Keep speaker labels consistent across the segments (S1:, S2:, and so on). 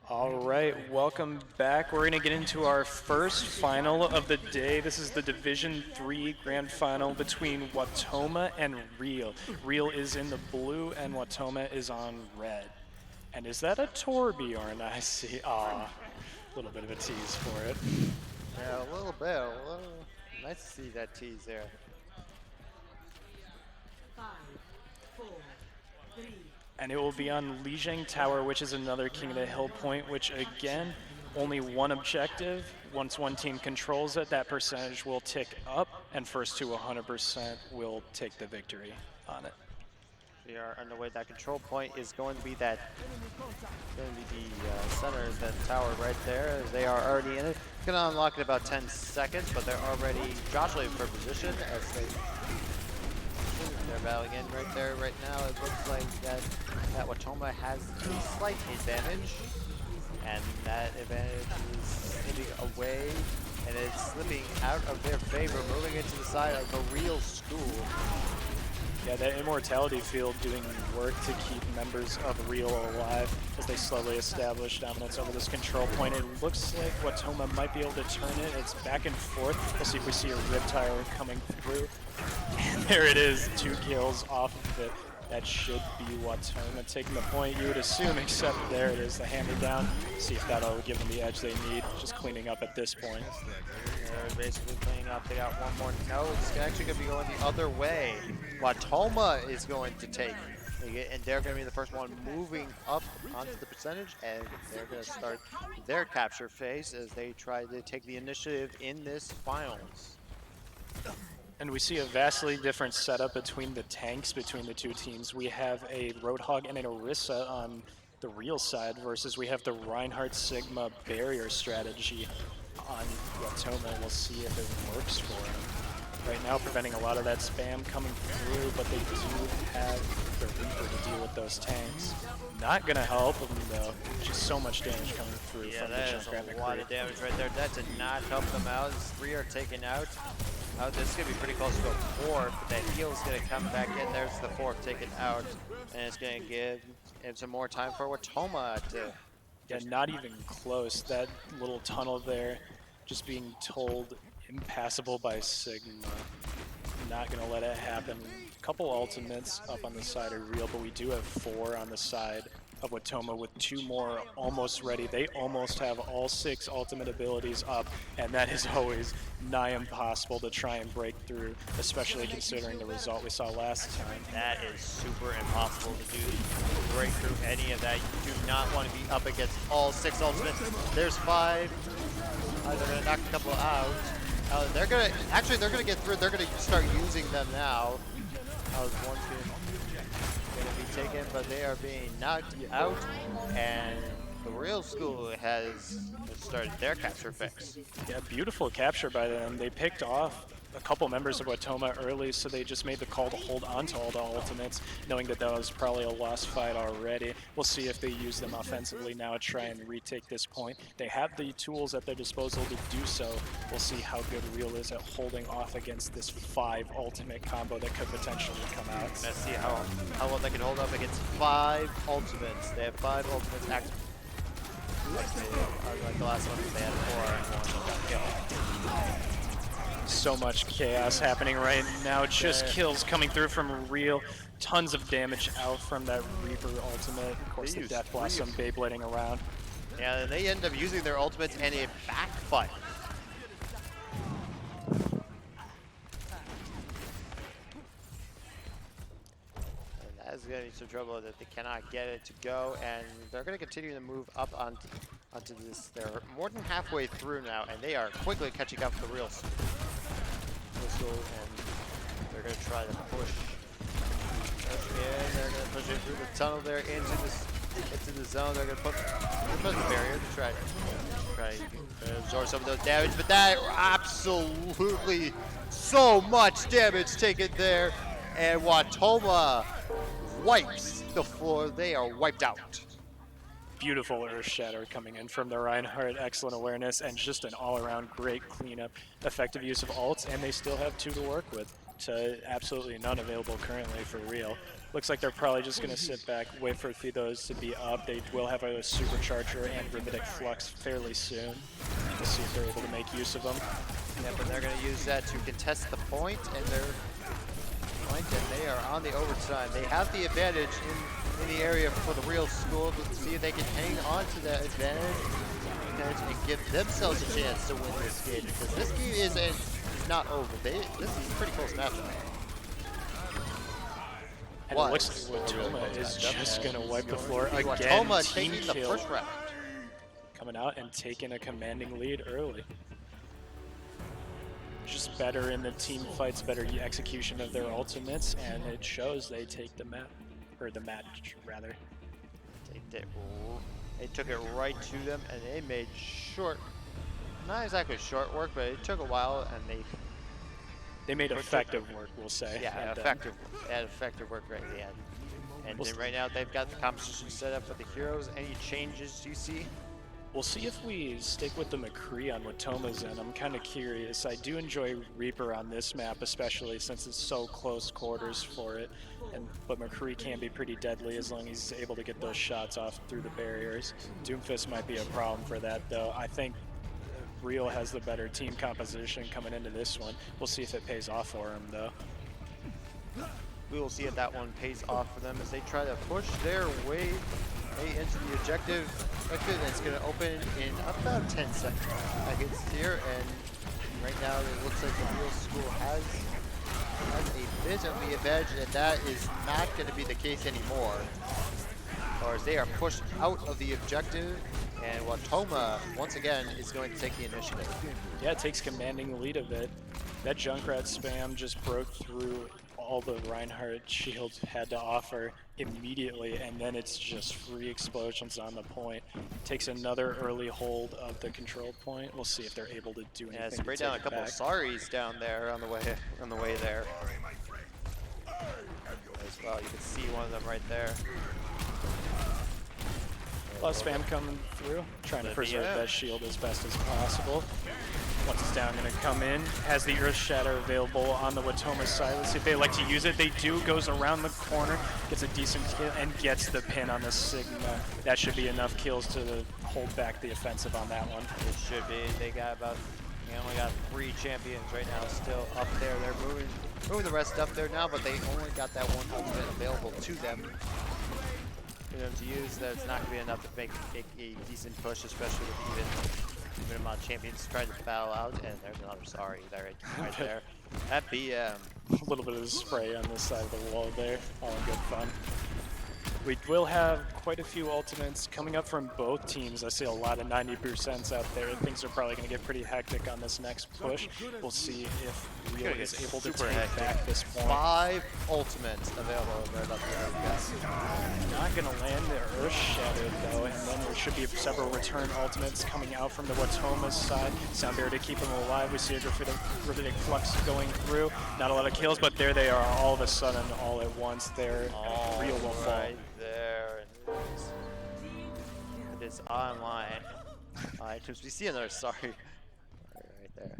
S1: All right, welcome back. We're going to get into our first final of the day. This is the Division III Grand Final between Wautoma and Real. Real is in the blue and Wautoma is on red. And is that a Torbjorn? I see. A little bit of a tease for it.
S2: Yeah, a little bit. Nice to see that tease there.
S3: 5, 4, 3.
S1: And it will be on Lijiang Tower, which is another King of the Hill point, which again, only one objective. Once one team controls it, that percentage will tick up, and first to 100% will take the victory on it.
S2: We are underway. That control point is going to be the center, that tower right there. They are already in it. It's going to unlock in about 10 seconds, but they're already jostling for position as they're battling in right there right now. It looks like that Wautoma has a slight advantage, and that advantage is slipping away, and it's slipping out of their favor, moving into the side of the Real School.
S1: Yeah, that Immortality field doing work to keep members of Real alive as they slowly establish dominance over this control point. It looks like Wautoma might be able to turn it. It's back and forth. We'll see if we see a Riptire coming through. And there it is, 2 kills off of it. That should be Wautoma taking the point, you would assume, except there it is, the hammer down. See if that'll give them the edge they need. Just cleaning up at this point.
S2: They're basically cleaning up. They got one more. No, it's actually going to be going the other way. Wautoma is going to take, and they're going to be the first one moving up onto the percentage, and they're going to start their capture phase as they try to take the initiative in this finals.
S1: And we see a vastly different setup between the tanks between the two teams. We have a Roadhog and an Orisa on the Real side versus we have the Reinhardt Sigma barrier strategy on Wautoma. We'll see if it works for him. Right now preventing a lot of that spam coming through, but they do have the Reaper to deal with those tanks. Not gonna help them though. Just so much damage coming through from the Junkrat.
S2: Yeah, a lot of damage right there. That did not help them out. 3 are taken out. This is going to be pretty close to a 4th, but that heal is going to come back in. There's the 4th taken out, and it's going to give him some more time for Wautoma to...
S1: Yeah, not even close. That little tunnel there just being told impassable by Sigma. Not going to let it happen. A couple ultimates up on the side of Real, but we do have 4 on the side of Wautoma with 2 more almost ready. They almost have all 6 ultimate abilities up, and that is always nigh impossible to try and break through, especially considering the result we saw last time.
S2: That is super impossible to do, break through any of that. You do not want to be up against all 6 ultimates. There's 5. They're going to knock a couple out. They're going to get through. They're going to start using them now. One's going to be taken, but they are being knocked out, and the Real School has started their capture phase.
S1: Yeah, beautiful capture by them. They picked off a couple members of Wautoma early, so they just made the call to hold on to all the ultimates, knowing that that was probably a lost fight already. We'll see if they use them offensively now to try and retake this point. They have the tools at their disposal to do so. We'll see how good Real is at holding off against this 5 ultimate combo that could potentially come out.
S2: Let's see how well they can hold up against 5 ultimates. They have 5 ultimates active. Like the last one, they had 4 and 1 got killed.
S1: So much chaos happening right now. Just kills coming through from Real. Tons of damage out from that Reaper ultimate. Of course, the Death Blossom Beyblading around.
S2: Yeah, they end up using their ultimates and it backfires. And that's going to be some trouble that they cannot get it to go, and they're going to continue to move up onto this. They're more than halfway through now, and they are quickly catching up to the Real School. And they're going to try to push in. They're going to push it through the tunnel there into the zone. They're going to put the barrier to try to absorb some of those damage, but that absolutely so much damage taken there, and Wautoma wipes the floor. They are wiped out.
S1: Beautiful Earth Shatter coming in from the Reinhardt, excellent awareness, and just an all-around great cleanup. Effective use of ults, and they still have 2 to work with. to absolutely none available currently for real. Looks like they're probably just going to sit back, wait for those to be up. They will have a Supercharger and Rivetic Flux fairly soon. We'll see if they're able to make use of them.
S2: Yep, and they're going to use that to contest the point, and they are on the overtime. They have the advantage in the area for the real school to see if they can hang on to that advantage and give themselves a chance to win this game, because this game is not over. This is a pretty close matchup.
S1: And it looks like Wautoma is just going to wipe the floor again.
S2: Wautoma
S1: Team
S2: taking the
S1: kill.
S2: first round.
S1: Coming out and taking a commanding lead early. Just better in the team fights, better execution of their ultimates, and it shows they take the map, or the match rather.
S2: They took it right to them, and they made not exactly short work, but it took a while, and
S1: they made effective work, we'll say.
S2: Yeah, effective work right at the end. And then right now they've got the composition set up for the heroes. Any changes you see?
S1: We'll see if we stick with the McCree on Wautoma's end. I'm kind of curious. I do enjoy Reaper on this map, especially since it's so close quarters for it. But McCree can be pretty deadly as long as he's able to get those shots off through the barriers. Doomfist might be a problem for that, though. I think Real has the better team composition coming into this one. We'll see if it pays off for him, though.
S2: We will see if that one pays off for them as they try to push their way into the objective. It's going to open in about 10 seconds here, and right now it looks like the Real School has a bit of the advantage, and that is not going to be the case anymore. Or as they are pushed out of the objective, and Wautoma once again is going to take the initiative.
S1: Yeah, it takes commanding lead of it. That Junkrat spam just broke through all the Reinhardt shield had to offer immediately, and then it's just free explosions on the point. Takes another early hold of the control point. We'll see if they're able to do anything.
S2: Yeah, spray down a couple of Saris down there on the way there. As well, you can see one of them right there.
S1: A lot of spam coming through, trying to preserve that shield as best as possible. Once it's down, going to come in. Has the Earth Shatter available on the Wautoma side. Let's see if they like to use it. They do. Goes around the corner, gets a decent kill, and gets the pin on the Sigma. That should be enough kills to hold back the offensive on that one.
S2: It should be. They only got 3 champions right now still up there. They're moving the rest up there now, but they only got that one ultimate available to them. For them to use, that's not going to be enough to make a decent push, especially with even amount of champions trying to battle out, and there's another sorry there right there. That BM.
S1: A little bit of spray on this side of the wall there, all in good fun. We will have quite a few ultimates coming up from both teams. I see a lot of 90% out there. Things are probably going to get pretty hectic on this next push. We'll see if Real is able to take back this point.
S2: 5 ultimates available right up there.
S1: Not going to land the Earth Shatter though, and then there should be several return ultimates coming out from the Wautoma's side. Sound Bear to keep him alive. We see a Rivetic Flux going through. Not a lot of kills, but there they are all of a sudden, all at once. There, Real will fall.
S2: Right there, and it is online. Items. We see another sorry right there.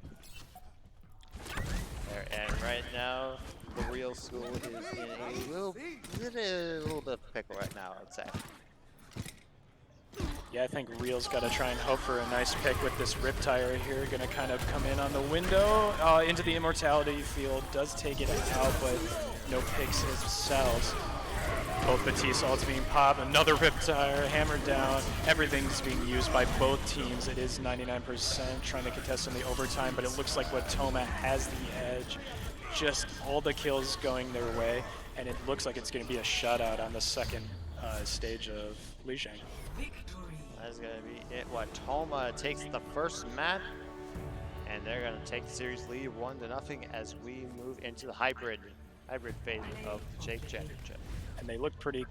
S2: And right now, the Real School is in a little bit of a pickle right now, I'd say.
S1: Yeah, I think Real's got to try and hope for a nice pick with this Riptire here. Going to kind of come in on the window into the Immortality field. Does take it out, but no picks themselves. Both Batiste ults being popped. Another Riptire hammered down. Everything's being used by both teams. It is 99% trying to contest in the overtime, but it looks like Wautoma has the edge. Just all the kills going their way, and it looks like it's going to be a shutout on the second stage of Lijiang.
S2: That's going to be it. Wautoma takes the first map, and they're going to take the series lead 1-0 as we move into the hybrid phase of the State Championship.
S1: And they look pretty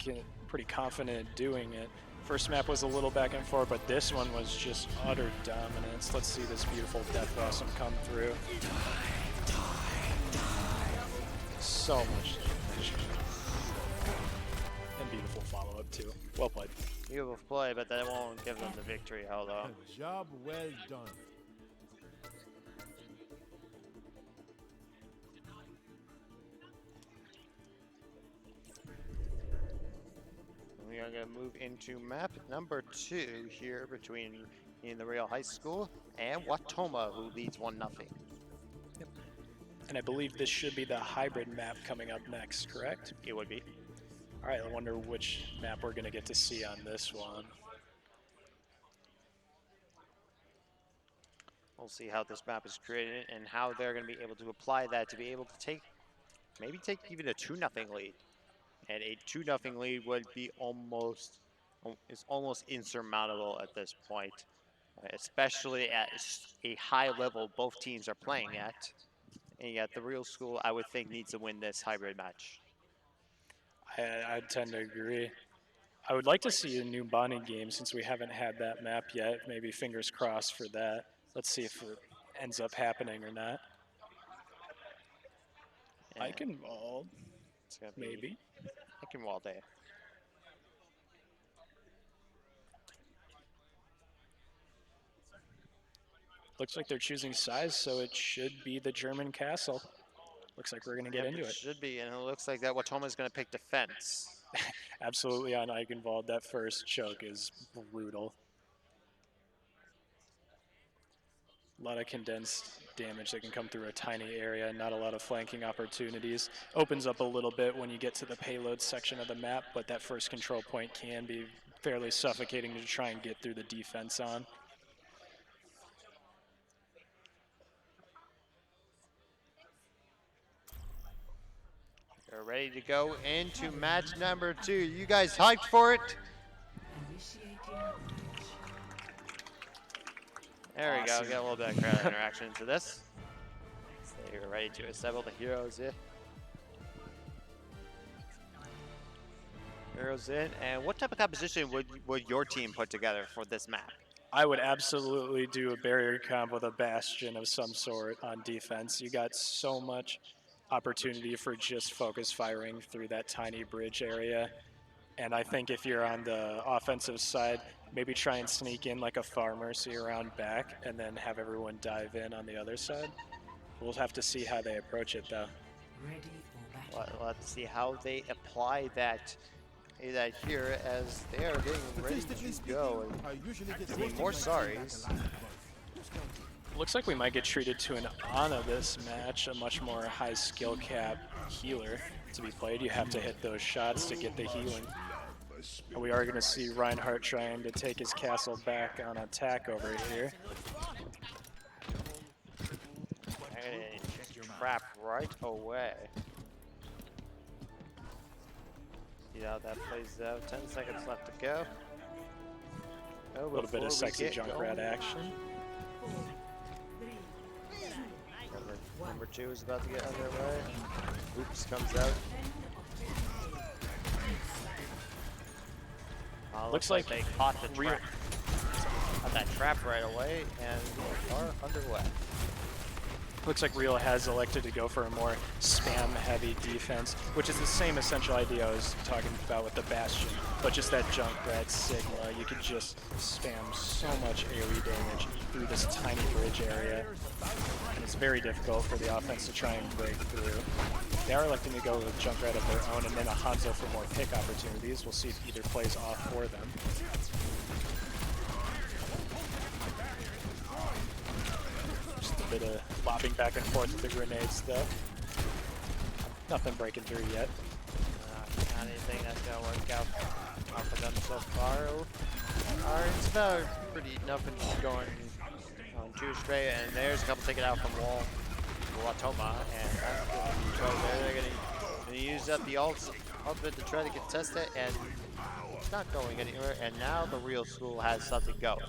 S1: confident doing it. First map was a little back and forth, but this one was just utter dominance. Let's see this beautiful Death Blossom come through. So much damage. And beautiful follow-up too. Well played.
S2: Beautiful play, but that won't give them the victory, hold on.
S4: Job well done.
S2: going to move into map number 2 here between the Real High School and Wautoma, who leads 1-0.
S1: And I believe this should be the hybrid map coming up next, correct?
S2: It would be.
S1: All right, I wonder which map we're going to get to see on this one.
S2: We'll see how this map is created and how they're going to be able to apply that to be able to take even a 2-0 lead. And a 2-0 lead would be almost insurmountable at this point, especially at a high level both teams are playing at. And yet the Real School, I would think, needs to win this hybrid match.
S1: I tend to agree. I would like to see a new bonding game since we haven't had that map yet. Maybe fingers crossed for that. Let's see if it ends up happening or not.
S2: And
S1: Eichenwald,
S2: it's gonna be
S1: maybe.
S2: Eichenwald there.
S1: Looks like they're choosing size, so it should be the German castle. Looks like we're going to get into it.
S2: Should be, and it looks like that Wautoma is going to pick defense.
S1: Absolutely on Eichenwald. That first choke is brutal. A lot of condensed damage that can come through a tiny area, not a lot of flanking opportunities. Opens up a little bit when you get to the payload section of the map, but that first control point can be fairly suffocating to try and get through the defense on.
S2: They're ready to go into match number 2. You guys hyped for it? There we go.
S1: Awesome.
S2: Get a little bit of crowd interaction into this. So you're ready to assemble the heroes in. Heroes in. And what type of composition would your team put together for this map?
S1: I would absolutely do a barrier comp with a bastion of some sort on defense. You got so much opportunity for just focus firing through that tiny bridge area. And I think if you're on the offensive side, maybe try and sneak in like a farmer, so you're around back, and then have everyone dive in on the other side. We'll have to see how they approach it, though.
S2: Let's see how they apply that here as they are getting ready to go. I mean, more sorries.
S1: Looks like we might get treated to an Ana this match, a much more high skill cap healer to be played. You have to hit those shots to get the healing. And we are going to see Reinhardt trying to take his castle back on attack over here.
S2: And trap right away. See how that plays out. 10 seconds left to go.
S1: A little bit of sexy Junkrat action.
S2: Number 2 is about to get underway. Oops comes out. Looks like they caught the trap. Got that trap right away and are underway.
S1: Looks like Real has elected to go for a more spam-heavy defense, which is the same essential idea I was talking about with the Bastion, but just that Junkrat Sigma. You can just spam so much AoE damage through this tiny bridge area, and it's very difficult for the offense to try and break through. They are electing to go with Junkrat of their own, and then a Hanzo for more pick opportunities. We'll see if either plays off for them. Bit of lobbing back and forth with the grenades though. Nothing breaking through yet.
S2: Not anything that's gonna work out for them so far. It's about pretty nothing going on 2 straight, and there's a couple taken out from Wautoma, and that's good. They're gonna use up the ultimate to try to contest it, and it's not going anywhere. And now the Real School has something going.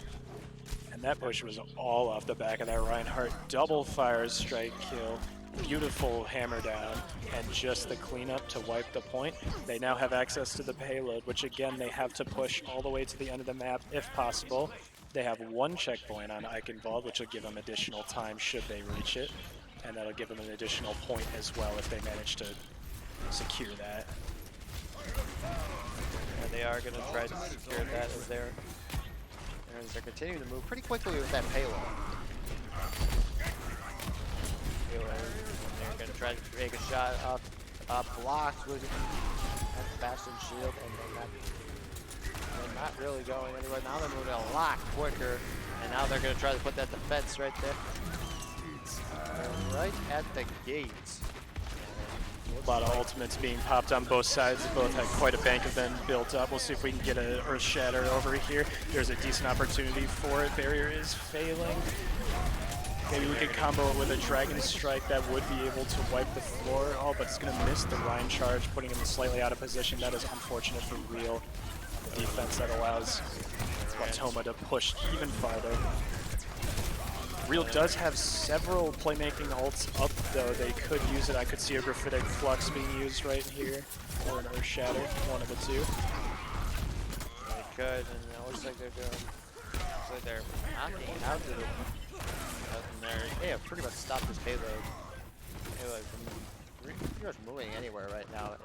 S1: And that push was all off the back of that Reinhardt double fire strike kill. Beautiful hammer down, and just the cleanup to wipe the point. They now have access to the payload, which again they have to push all the way to the end of the map if possible. They have 1 checkpoint on Eichenwald, which will give them additional time should they reach it, and that'll give them an additional point as well if they manage to secure that.
S2: And they are going to try to secure that as they're continuing to move pretty quickly with that payload. They're going to try to make a shot up blocked with Bastion shield, and then they're not really going anywhere. Now they're moving a lot quicker, and now they're going to try to put that defense right there. They're right at the gate.
S1: A lot of ultimates being popped on both sides. Both had quite a bank of them built up. We'll see if we can get an Earth Shatter over here. There's a decent opportunity for it. Barrier is failing. Maybe we could combo it with a Dragon Strike that would be able to wipe the floor. Oh, but it's going to miss the Rhine Charge, putting him slightly out of position. That is unfortunate for Real. The defense that allows Wautoma to push even farther. Real does have several playmaking ults up, though. They could use it. I could see a Graphitic Flux being used right here, or an Earth Shatter, one of the two.
S2: They could, and it looks like they're doing. Looks like they're knocking it out to the. They have pretty much stopped this payload. Payload from pretty much moving anywhere right now,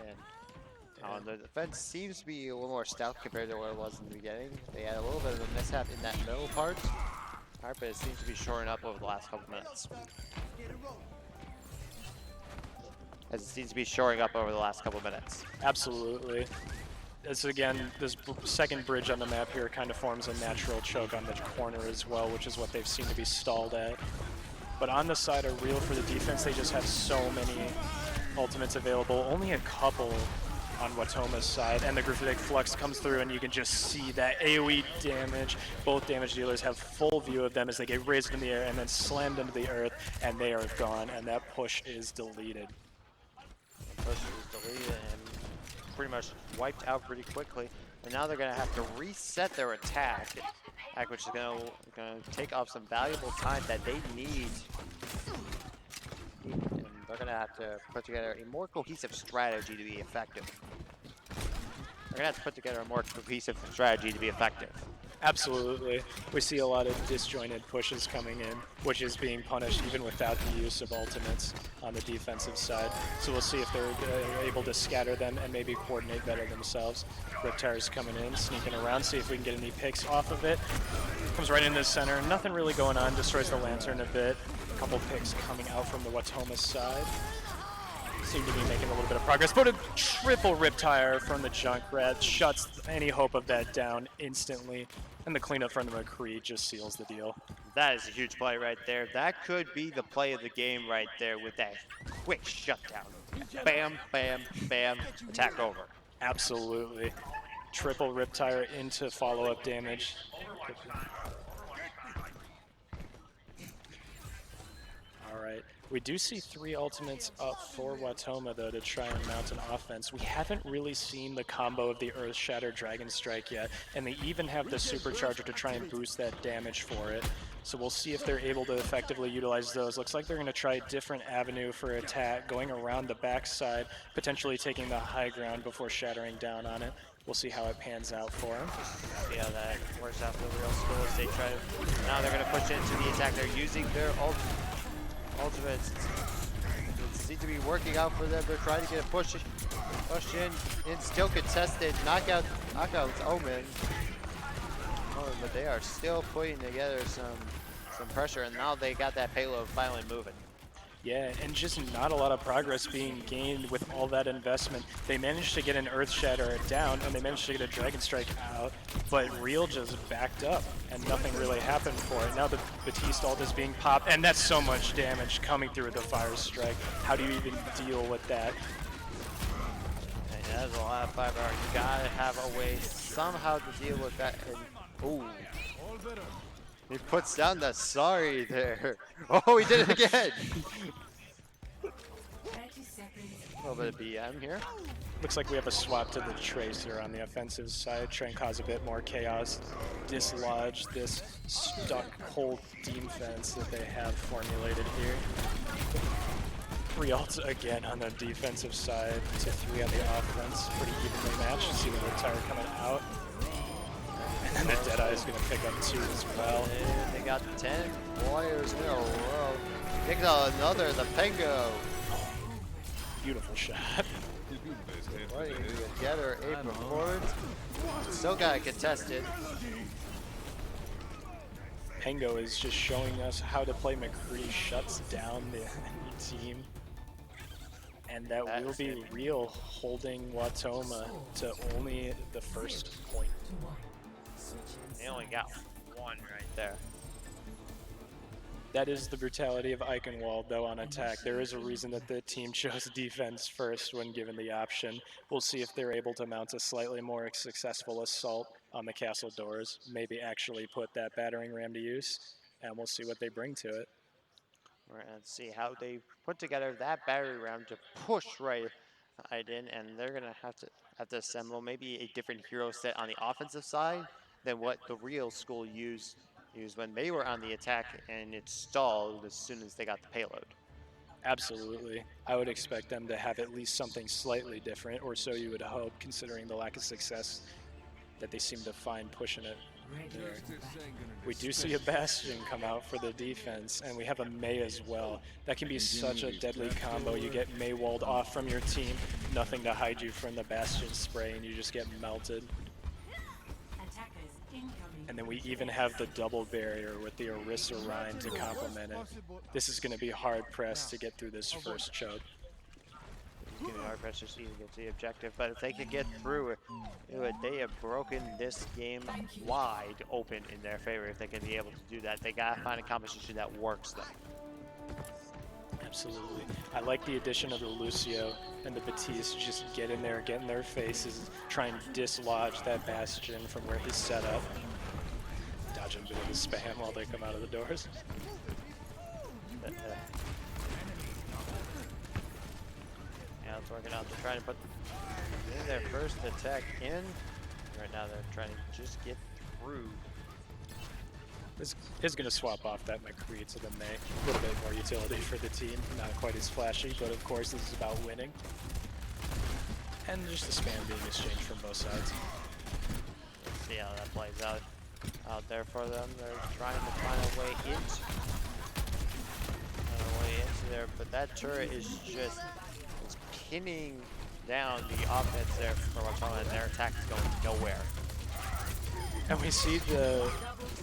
S2: and the defense seems to be a little more stout compared to what it was in the beginning. They had a little bit of a mishap in that middle part. But it seems to be shoring up over the last couple minutes. As it seems to be shoring up over the last couple minutes.
S1: Absolutely. As again, this second bridge on the map here kind of forms a natural choke on the corner as well, which is what they've seemed to be stalled at. But on the side of Real for the defense, they just have so many ultimates available. Only a couple on Wautoma's side, and the Graphitic Flux comes through, and you can just see that AoE damage. Both damage dealers have full view of them as they get raised in the air and then slammed into the earth, and they are gone, and that push is deleted.
S2: The push is deleted and pretty much wiped out pretty quickly, and now they're going to have to reset their attack, which is going to take off some valuable time that they need. And they're going to have to put together a more cohesive strategy to be effective. They're going to have to put together a more cohesive strategy to be effective.
S1: Absolutely. We see a lot of disjointed pushes coming in, which is being punished even without the use of ultimates on the defensive side. So we'll see if they're able to scatter them and maybe coordinate better themselves. Riptire's coming in, sneaking around, see if we can get any picks off of it. Comes right into the center, nothing really going on, destroys the Lantern a bit. A couple picks coming out from the Wautoma side. Seem to be making a little bit of progress, but a triple Riptire from the Junkrat shuts any hope of that down instantly, and the cleanup from the McCree just seals the deal.
S2: That is a huge play right there. That could be the play of the game right there with that quick shutdown. Bam, bam, bam, attack over.
S1: Absolutely. Triple Riptire into follow-up damage. All right. We do see 3 ultimates up for Wautoma, though, to try and mount an offense. We haven't really seen the combo of the Earth Shatter Dragon Strike yet, and they even have the Supercharger to try and boost that damage for it. So we'll see if they're able to effectively utilize those. Looks like they're going to try a different avenue for attack, going around the backside, potentially taking the high ground before shattering down on it. We'll see how it pans out for them.
S2: See how that works out for the Real School as they try to... Now they're going to push into the attack. They're using their ultimates. It seems to be working out for them. They're trying to get a push in, still contested. Knockout's Omen. Oh, but they are still putting together some pressure, and now they got that payload finally moving.
S1: Yeah, and just not a lot of progress being gained with all that investment. They managed to get an Earth Shatter down, and they managed to get a Dragon Strike out, but Real just backed up, and nothing really happened for it. Now the Batiste ult is being popped, and that's so much damage coming through the Fire Strike. How do you even deal with that?
S2: And that's a lot of firepower. You gotta have a way somehow to deal with that. And, ooh. He puts down the sorry there. Oh, he did it again. A little bit of BM here.
S1: Looks like we have a swap to the Tracer on the offensive side, try and cause a bit more chaos, dislodge this stuck whole defense that they have formulated here. 3 ults again on the defensive side to 3 on the offense, pretty evenly matched. See the Riptire coming out. And then the Deadeye is going to pick up 2 as well.
S2: And they got 10 warriors in a row. Picks out another, the Pengo.
S1: Beautiful shot.
S2: Putting together a performance. Still got it contested.
S1: Pengo is just showing us how to play. McCree shuts down the enemy team. And that will
S2: That's
S1: be
S2: it.
S1: Real holding Wautoma to only the first point.
S2: They only got one right there.
S1: That is the brutality of Eichenwald, though, on attack. There is a reason that the team chose defense first when given the option. We'll see if they're able to mount a slightly more successful assault on the castle doors, maybe actually put that battering ram to use, and we'll see what they bring to it.
S2: We're gonna see how they put together that battery ram to push right in, and they're gonna have to assemble maybe a different hero set on the offensive side than what the real school used when they were on the attack, and it stalled as soon as they got the payload.
S1: Absolutely. I would expect them to have at least something slightly different, or so you would hope, considering the lack of success that they seem to find pushing it there. We do see a Bastion come out for the defense, and we have a Mei as well. That can be such a deadly combo. You get Mei walled off from your team, nothing to hide you from the Bastion spray, and you just get melted.
S3: Attackers incoming.
S1: And then we even have the double barrier with the WIHSEA Rhine to complement it. This is going to be hard pressed to get through this first choke.
S2: It's gonna be hard pressed to see to get to the objective, but if they could get through it, they have broken this game wide open in their favor. If they can be able to do that, they gotta find a composition that works them.
S1: Absolutely. I like the addition of the Lucio and the Batiste. Just get in there, get in their faces, try and dislodge that Bastion from where he's set up. Dodge a bit of the spam while they come out of the doors.
S2: Yeah, it's working out. They're trying to put their first attack in. Right now, they're trying to just get through.
S1: This is going to swap off that McCree to the Mei. A little bit more utility for the team. Not quite as flashy, but of course this is about winning. And just the spam being exchanged from both sides.
S2: Let's see how that plays out there for them. They're trying to find a way into there, but that turret is just pinning down the offense there for Wautoma, and their attack is going nowhere.
S1: And we see the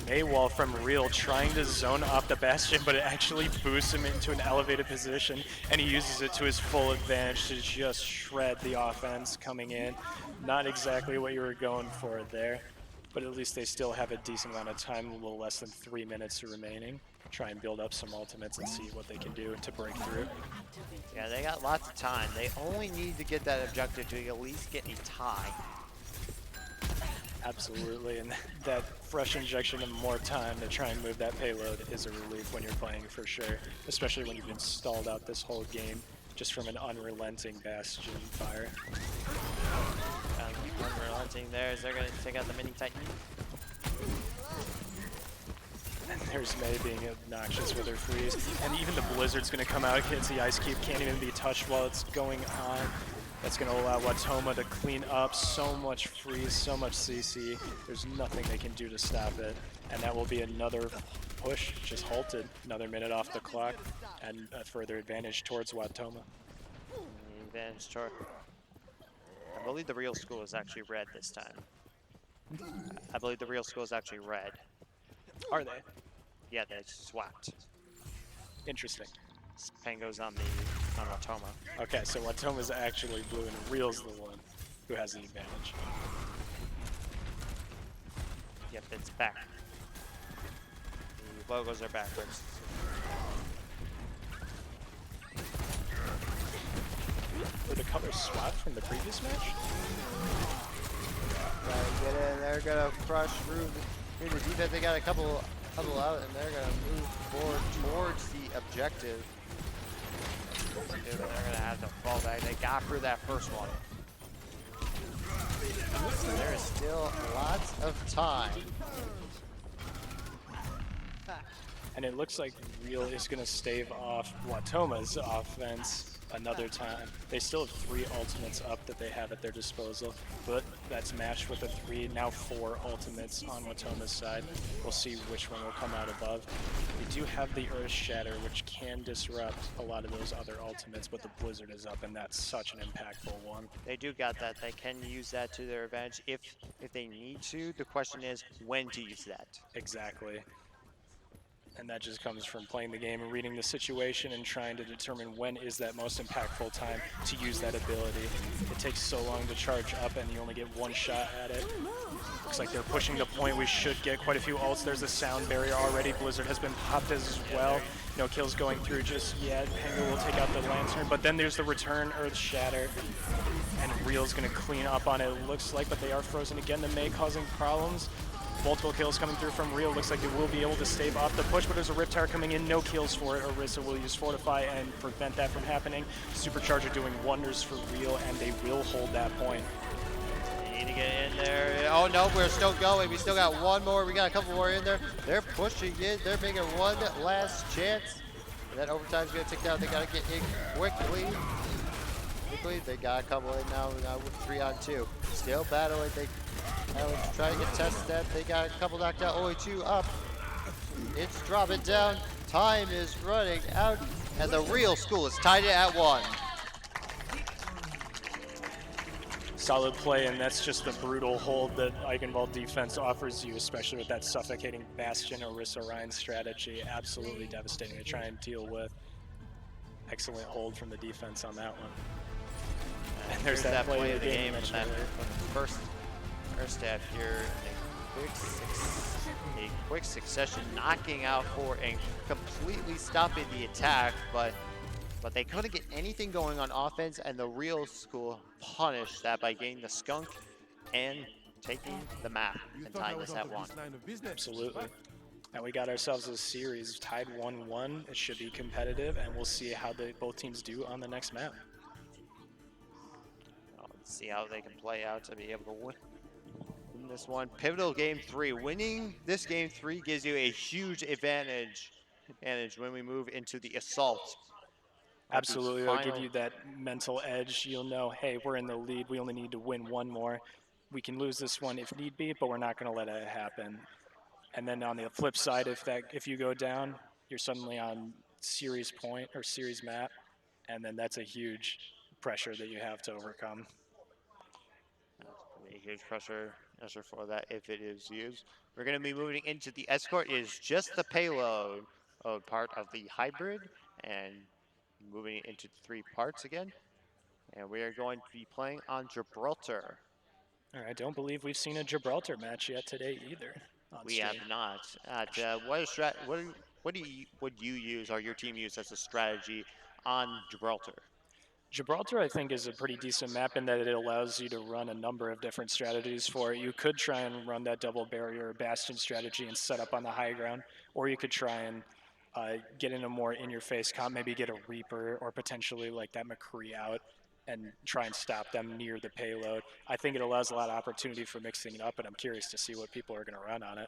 S1: Mei wall from Real trying to zone off the Bastion, but it actually boosts him into an elevated position, and he uses it to his full advantage to just shred the offense coming in. Not exactly what you were going for there, but at least they still have a decent amount of time, a little less than 3 minutes remaining. Try and build up some ultimates and see what they can do to break through.
S2: Yeah, they got lots of time. They only need to get that objective to at least get a tie.
S1: Absolutely, and that fresh injection of more time to try and move that payload is a relief when you're playing for sure, especially when you've been stalled out this whole game just from an unrelenting Bastion fire.
S2: Unrelenting there as they're going to take out the mini Titan.
S1: And there's Mei being obnoxious with her freeze, and even the Blizzard's going to come out against the Ice Cube, can't even be touched while it's going on. That's going to allow Wautoma to clean up so much freeze, so much CC. There's nothing they can do to stop it. And that will be another push, just halted. Another minute off the clock, and a further advantage towards Wautoma.
S2: Advantage toward. I believe the real school is actually red this time. I believe the real school is actually red.
S1: Are they?
S2: Yeah, they swapped.
S1: Interesting.
S2: Pango's on Wautoma.
S1: Okay, so Watoma's actually blue and Real's the one who has the advantage.
S2: Yep, it's back. The logos are backwards.
S1: Were the colors swapped from the previous match?
S2: Gotta get in, they're gonna crush through the defense. They got a couple out, and they're gonna move forward towards the objective. They're gonna have to fall back. They got through that first one. So there is still lots of time.
S1: And it looks like Real is going to stave off Watoma's offense another time. They still have 3 ultimates up that they have at their disposal, but that's matched with the 3, now 4 ultimates on Watoma's side. We'll see which one will come out above. They do have the Earth Shatter, which can disrupt a lot of those other ultimates, but the Blizzard is up, and that's such an impactful one.
S2: They do got that. They can use that to their advantage if they need to. The question is when to use that.
S1: Exactly. And that just comes from playing the game and reading the situation and trying to determine when is that most impactful time to use that ability. It takes so long to charge up and you only get one shot at it. Looks like they're pushing the point. We should get quite a few ults. There's a sound barrier already. Blizzard has been popped as well. No kills going through just yet. Pengu will take out the Lantern, but then there's the return Earth Shatter. And Real's gonna clean up on it, looks like, but they are frozen again. The Mei causing problems. Multiple kills coming through from Real. Looks like they will be able to stave off the push, but there's a Rip Tower coming in. No kills for it. WIHSEA will use Fortify and prevent that from happening. Supercharger doing wonders for Real, and they will hold that point.
S2: We need to get in there. Oh no, we're still going. We still got one more. We got a couple more in there. They're pushing in. They're making one last chance. And that overtime's gonna tick down. They gotta get in quickly. They got a couple in now with 3 on 2. Still battling. They trying to get tested that. They got a couple knocked out. Only 2 up. It's dropping down. Time is running out. And the Real School is tied it at 1.
S1: Solid play, and that's just the brutal hold that Eichenwald defense offers you, especially with that suffocating Bastion or WIHSEA Ryan strategy. Absolutely devastating to try and deal with. Excellent hold from the defense on that one. And there's that play of the game
S2: from the first half here. A quick succession, knocking out 4 and completely stopping the attack, but they couldn't get anything going on offense, and the Real School punished that by getting the skunk and taking the map and tying this at 1.
S1: Absolutely. And we got ourselves a series tied 1-1. It should be competitive, and we'll see how both teams do on the next map.
S2: Let's see how they can play out to be able to win this one. Pivotal game 3. Winning this game 3 gives you a huge advantage when we move into the assault.
S1: Absolutely, it'll give you that mental edge. You'll know, hey, we're in the lead. We only need to win one more. We can lose this one if need be, but we're not going to let it happen. And then on the flip side, if you go down, you're suddenly on series point or series map, and then that's a huge pressure that you have to overcome.
S2: A huge pressure for that if it is used. We're going to be moving into the escort. It is just the payload part of the hybrid, and moving into 3 parts again. And we are going to be playing on Gibraltar.
S1: All right, I don't believe we've seen a Gibraltar match yet today either.
S2: We have not. What would you use or your team use as a strategy on Gibraltar?
S1: Gibraltar, I think, is a pretty decent map in that it allows you to run a number of different strategies for it. You could try and run that double barrier or bastion strategy and set up on the high ground, or you could try and get in a more in-your-face comp, maybe get a Reaper or potentially like that McCree out and try and stop them near the payload. I think it allows a lot of opportunity for mixing it up, and I'm curious to see what people are going to run on it.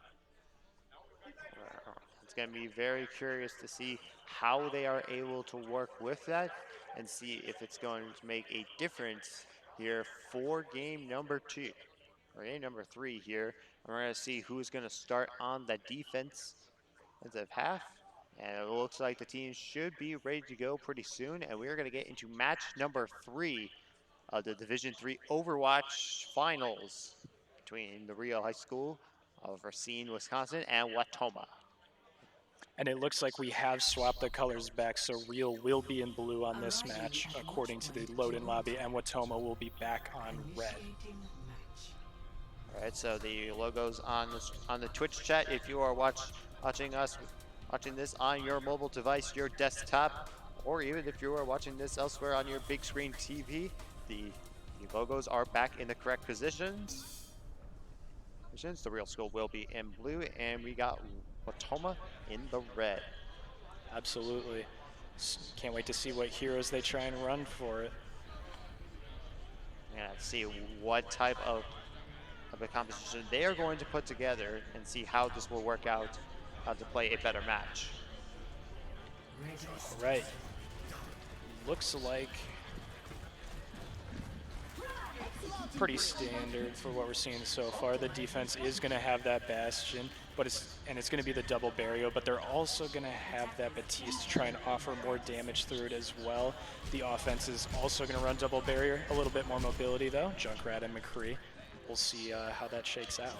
S2: It's going to be very curious to see how they are able to work with that and see if it's going to make a difference here for game number 2 or game number 3 here. We're going to see who's going to start on the defense of half. And it looks like the team should be ready to go pretty soon. And we're going to get into match number 3 of the Division 3 Overwatch Finals between the Real High School of Racine, Wisconsin, and Wautoma.
S1: And it looks like we have swapped the colors back, so Real will be in blue on this match, according to the load-in lobby, and Wautoma will be back on red.
S2: All right, so the logo's on the Twitch chat. If you are watching this on your mobile device, your desktop, or even if you are watching this elsewhere on your big screen TV, the logos are back in the correct positions. The Real School will be in blue, and we got Wautoma in the red.
S1: Absolutely. Can't wait to see what heroes they try and run for it.
S2: Yeah, see what type of a composition they are going to put together and see how this will work out to play a better match.
S1: All right. Looks like pretty standard for what we're seeing so far. The defense is going to have that Bastion, but it's going to be the double barrier, but they're also going to have that Batiste to try and offer more damage through it as well. The offense is also going to run double barrier, a little bit more mobility though, Junkrat and McCree. we'll see how that shakes out.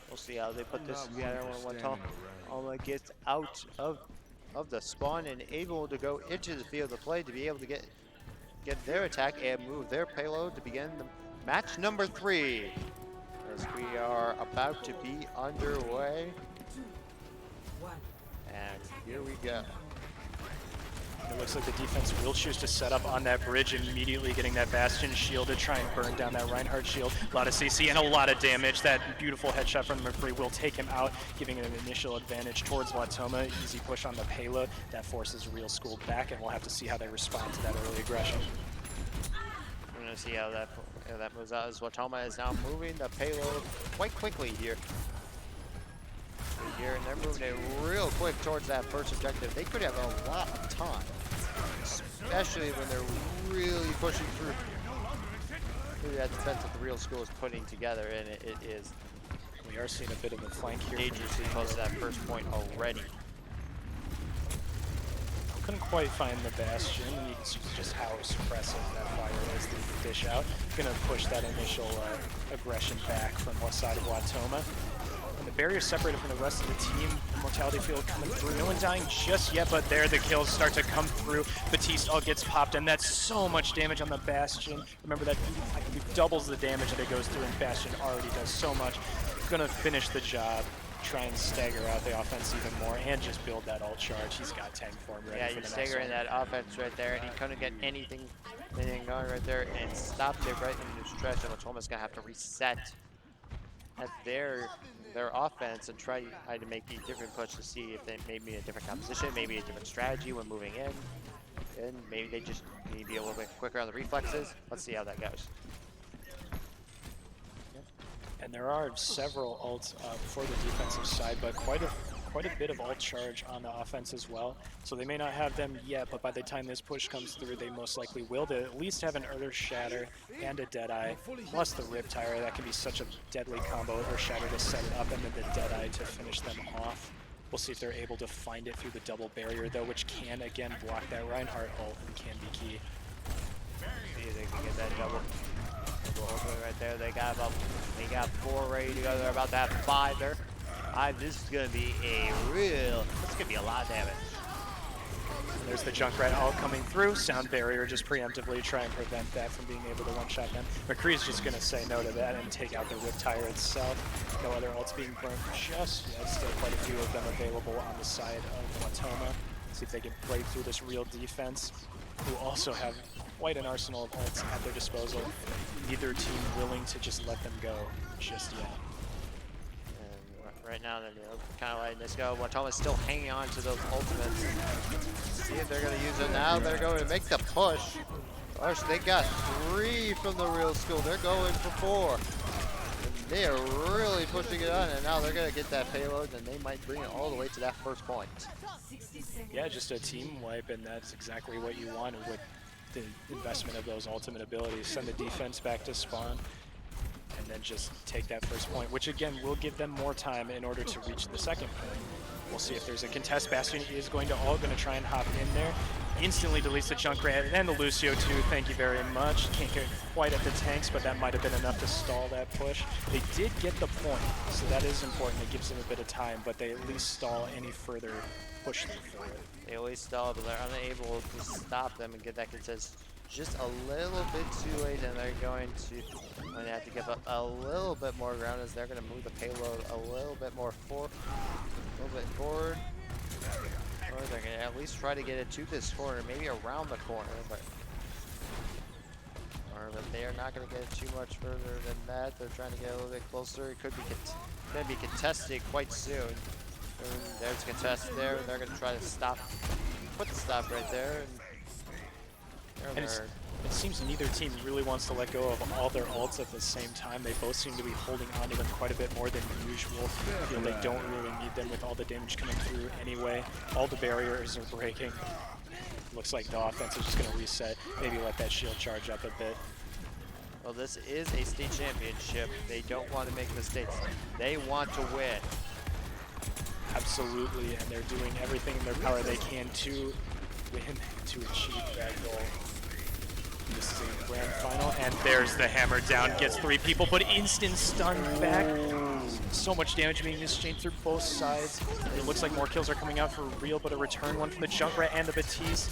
S2: We'll see how they put this together when Wautoma gets out of the spawn and able to go into the field of play to be able to get their attack and move their payload to begin the match number 3. As we are about to be underway. And here we go.
S1: It looks like the defense will choose to set up on that bridge, immediately getting that Bastion shield to try and burn down that Reinhardt shield. A lot of CC and a lot of damage. That beautiful headshot from McCree will take him out, giving an initial advantage towards Wautoma. Easy push on the payload. That forces Real School back, and we'll have to see how they respond to that early aggression.
S2: We're going to see how that moves out as Wautoma is now moving the payload quite quickly here. And they're moving it real quick towards that first objective. They could have a lot of time, especially when they're really pushing through that defense that the Real School is putting together, and it is.
S1: We are seeing a bit of a flank here.
S2: Dangerously close to that first point already.
S1: Couldn't quite find the Bastion. You can see just how suppressive that fire is to dish out. Gonna push that initial aggression back from one side of Wautoma. And the barrier separated from the rest of the team. The mortality field coming through. No one dying just yet, but there the kills start to come through. Batiste all gets popped, and that's so much damage on the Bastion. Remember that it doubles the damage that it goes through, and Bastion already does so much. Gonna finish the job. Try and stagger out the offense even more and just build that ult charge. He's got tank form ready
S2: yeah,
S1: for the
S2: he's
S1: next
S2: staggering
S1: one.
S2: that offense right there, and he couldn't get anything going right there and stopped it right in the stretch, and Wautoma's gonna have to reset at their offense and try to make a different push to see if they maybe a different composition, maybe a different strategy when moving in, and maybe they just need to be a little bit quicker on the reflexes. Let's see how that goes.
S1: And there are several ults for the defensive side, but quite a bit of ult charge on the offense as well. So they may not have them yet, but by the time this push comes through, they most likely will. They at least have an Earth Shatter and a Deadeye, plus the Riptire. That can be such a deadly combo. Earth Shatter to set it up, and then the Deadeye to finish them off. We'll see if they're able to find it through the double barrier, though, which can, again, block that Reinhardt ult and can be key.
S2: See if they can get that double right there. They got 4 ready to go. They're about to have 5 there. This is gonna be a lot of damage.
S1: There's the Junkrat ult coming through. Sound barrier just preemptively try and prevent that from being able to one-shot them. McCree's just gonna say no to that and take out the Riptire itself. No other ults being burnt just yet. Still quite a few of them available on the side of Wautoma. See if they can break through this real defense, who also have quite an arsenal of ults at their disposal. Neither team willing to just let them go just yet.
S2: And right now, they're kind of letting this go. Wautoma's still hanging on to those ultimates. See if they're going to use it now. They're going to make the push. Gosh, they got 3 from the Real School. They're going for 4. And they are really pushing it on, and now they're going to get that payload, and they might bring it all the way to that first point.
S1: Yeah, just a team wipe, and that's exactly what you wanted with the investment of those ultimate abilities. Send the defense back to spawn, and then just take that first point, which again will give them more time in order to reach the second point. We'll see if there's a contest. Bastion is going to try and hop in there. Instantly deletes the Junkrat and the Lucio too. Thank you very much. Can't get quite at the tanks, but that might have been enough to stall that push. They did get the point, so that is important. It gives them a bit of time, but they at least stall any further push through for it.
S2: They always stall, but they're unable to stop them and get that contest just a little bit too late, and they're going to have to give up a little bit more ground as they're going to move the payload a little bit forward. Or they're going to at least try to get it to this corner, maybe around the corner, but they are not going to get it too much further than that. They're trying to get a little bit closer. It could be going to be contested quite soon. And there's a contest there. They're going to try to put the stop right there.
S1: And it seems neither team really wants to let go of all their ults at the same time. They both seem to be holding on to them quite a bit more than usual. I feel they don't really need them with all the damage coming through anyway. All the barriers are breaking. Looks like the offense is just going to reset. Maybe let that shield charge up a bit.
S2: Well, this is a state championship. They don't want to make mistakes. They want to win.
S1: Absolutely, and they're doing everything in their power they can to win, to achieve that goal. This is a grand final, and there's the hammer down. Gets 3 people, but instant stun back. So much damage being exchanged through both sides. It looks like more kills are coming out for real, but a return one from the Junkrat and the Batiste.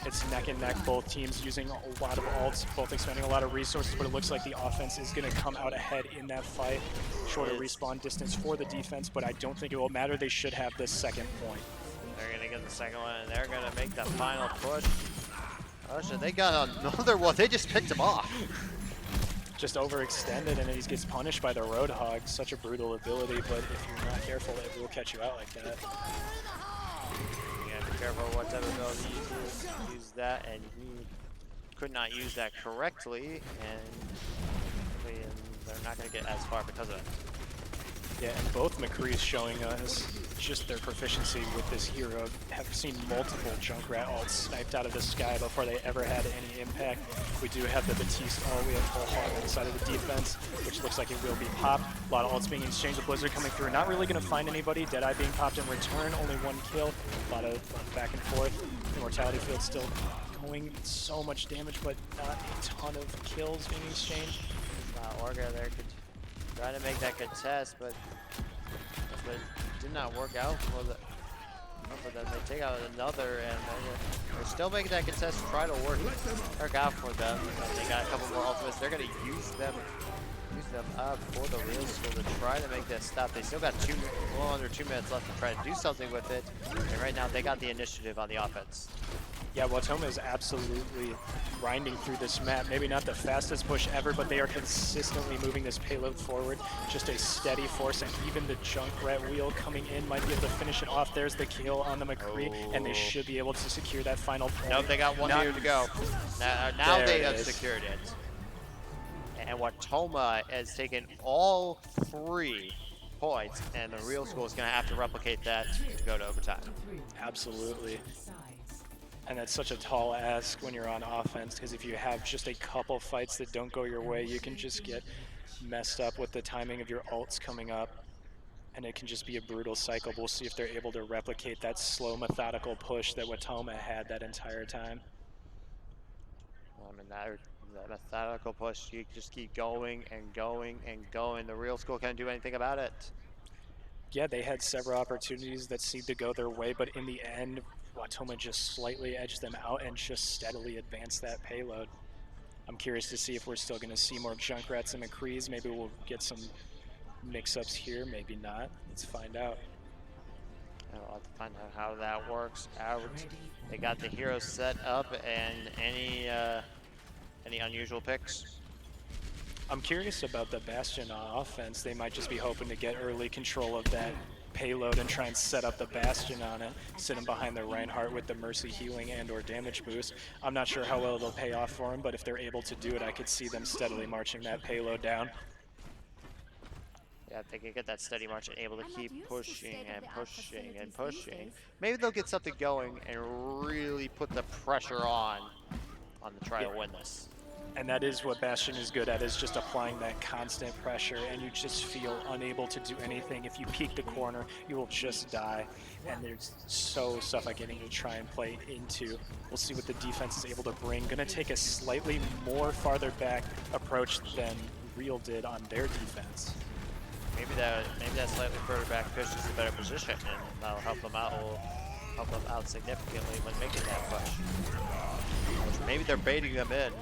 S1: It's neck and neck, both teams using a lot of ults, both expending a lot of resources, but it looks like the offense is going to come out ahead in that fight. Shorter respawn distance for the defense, but I don't think it will matter. They should have the second point.
S2: They're going to get the second one, and they're going to make the final push. Oh shit, they got another one. They just picked him off.
S1: Just overextended, and he gets punished by the Roadhog. Such a brutal ability, but if you're not careful, it will catch you out like that.
S2: Be careful what type of ability you use that, and he could not use that correctly, and they're not going to get as far because of it.
S1: Yeah, and both McCree's showing us just their proficiency with this hero. Have seen multiple Junkrat ults sniped out of the sky before they ever had any impact. We do have the Batiste ult, we have Full Hog on the side of the defense, which looks like it will be popped. A lot of ults being exchanged with Blizzard coming through. Not really going to find anybody. Deadeye being popped in return, only 1 kill. A lot of back and forth. Immortality field still going. So much damage, but not a ton of kills being exchanged.
S2: Orga there could try to make that contest, but it did not work out for them. They take out another, and they're still making that contest try to work out for them. And they got a couple more ultimates. They're going to use them up for the real school to try to make that stop. They still got a little under 2 minutes left to try to do something with it. And right now they got the initiative on the offense.
S1: Yeah, Wautoma is absolutely grinding through this map. Maybe not the fastest push ever, but they are consistently moving this payload forward. Just a steady force, and even the Junkrat wheel coming in might be able to finish it off. There's the kill on the McCree, and they should be able to secure that final point.
S2: Nope, they got one here to go. Now they have secured it. And Wautoma has taken all 3 points, and the real school is going to have to replicate that to go to overtime.
S1: Absolutely. And that's such a tall ask when you're on offense, because if you have just a couple fights that don't go your way, you can just get messed up with the timing of your ults coming up, and it can just be a brutal cycle. We'll see if they're able to replicate that slow, methodical push that Wautoma had that entire time.
S2: I mean, that methodical push, you just keep going and going and going. The real school can't do anything about it.
S1: Yeah, they had several opportunities that seemed to go their way, but in the end, Wautoma just slightly edged them out and just steadily advanced that payload. I'm curious to see if we're still going to see more Junkrats and McCrees. Maybe we'll get some mix-ups here, maybe not. Let's find out.
S2: I'll have to find out how that works out. They got the heroes set up, and any unusual picks?
S1: I'm curious about the Bastion on offense. They might just be hoping to get early control of that payload and try and set up the Bastion on it, sitting behind the Reinhardt with the Mercy healing and or damage boost. I'm not sure how well it'll pay off for them, but if they're able to do it, I could see them steadily marching that payload down.
S2: Yeah, if they can get that steady march and able to keep pushing and pushing and pushing, maybe they'll get something going and really put the pressure on the try to win this.
S1: And that is what Bastion is good at, is just applying that constant pressure, and you just feel unable to do anything. If you peek the corner, you will just die, and there's so suffocating to try and play into. We'll see what the defense is able to bring. Gonna take a slightly more farther back approach than Real did on their defense.
S2: Maybe that slightly further back push is a better position, and that'll help them out. Will help them out significantly when making that push. Maybe they're baiting them in.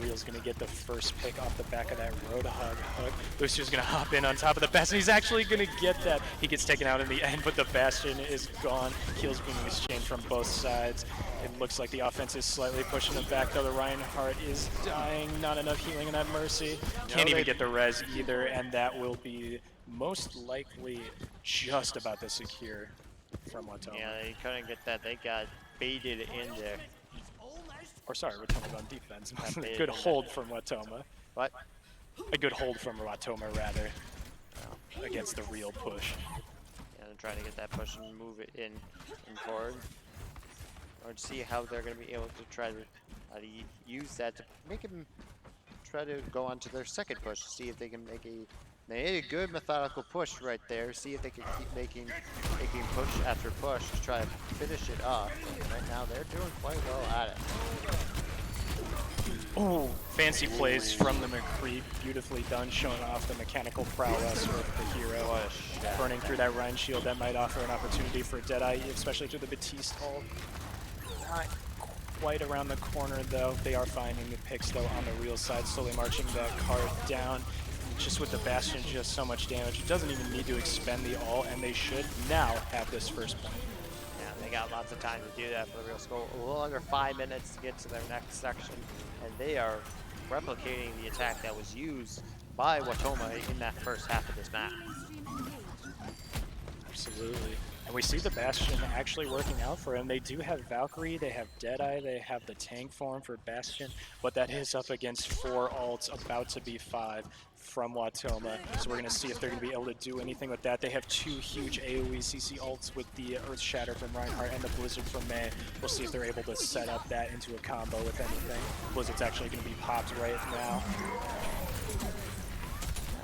S1: Real's gonna get the first pick off the back of that Roadhog hook. Lucio's gonna hop in on top of the Bastion. He's actually gonna get that. He gets taken out in the end, but the Bastion is gone. Kills being exchanged from both sides. It looks like the offense is slightly pushing them back, though. The Reinhardt is dying. Not enough healing in that Mercy. Can't even get the res either, and that will be most likely just about the secure from Wautoma.
S2: Yeah, they couldn't get that. They got baited in there.
S1: Or sorry, we're talking about defense. Good hold from Wautoma.
S2: What?
S1: A good hold from Wautoma, rather, against the Real push.
S2: Yeah, they're trying to get that push and move it in forward. Or to see how they're going to be able to try to use that to make them try to go on to their second push, to see if they can make They made a good methodical push right there. See if they can keep making push after push to try to finish it off. And right now they're doing quite well at it.
S1: Oh, fancy plays from the McCree. Beautifully done, showing off the mechanical prowess with the hero. Burning through that Rhine shield, that might offer an opportunity for Deadeye, especially through the Batiste ult. Not quite around the corner though. They are finding the picks though on the real side, slowly marching that card down. Just with the Bastion, just so much damage. It doesn't even need to expend the ult, and they should now have this first point.
S2: Yeah, they got lots of time to do that for the real score. A little under 5 minutes to get to their next section, and they are replicating the attack that was used by Wautoma in that first half of this map.
S1: Absolutely. And we see the Bastion actually working out for him. They do have Valkyrie, they have Deadeye, they have the tank form for Bastion, but that is up against 4 ults, about to be 5 from Wautoma. So we're going to see if they're going to be able to do anything with that. They have 2 huge AoE CC ults with the Earth Shatter from Reinhardt and the Blizzard from Mei. We'll see if they're able to set up that into a combo with anything. Blizzard's actually going to be popped right now.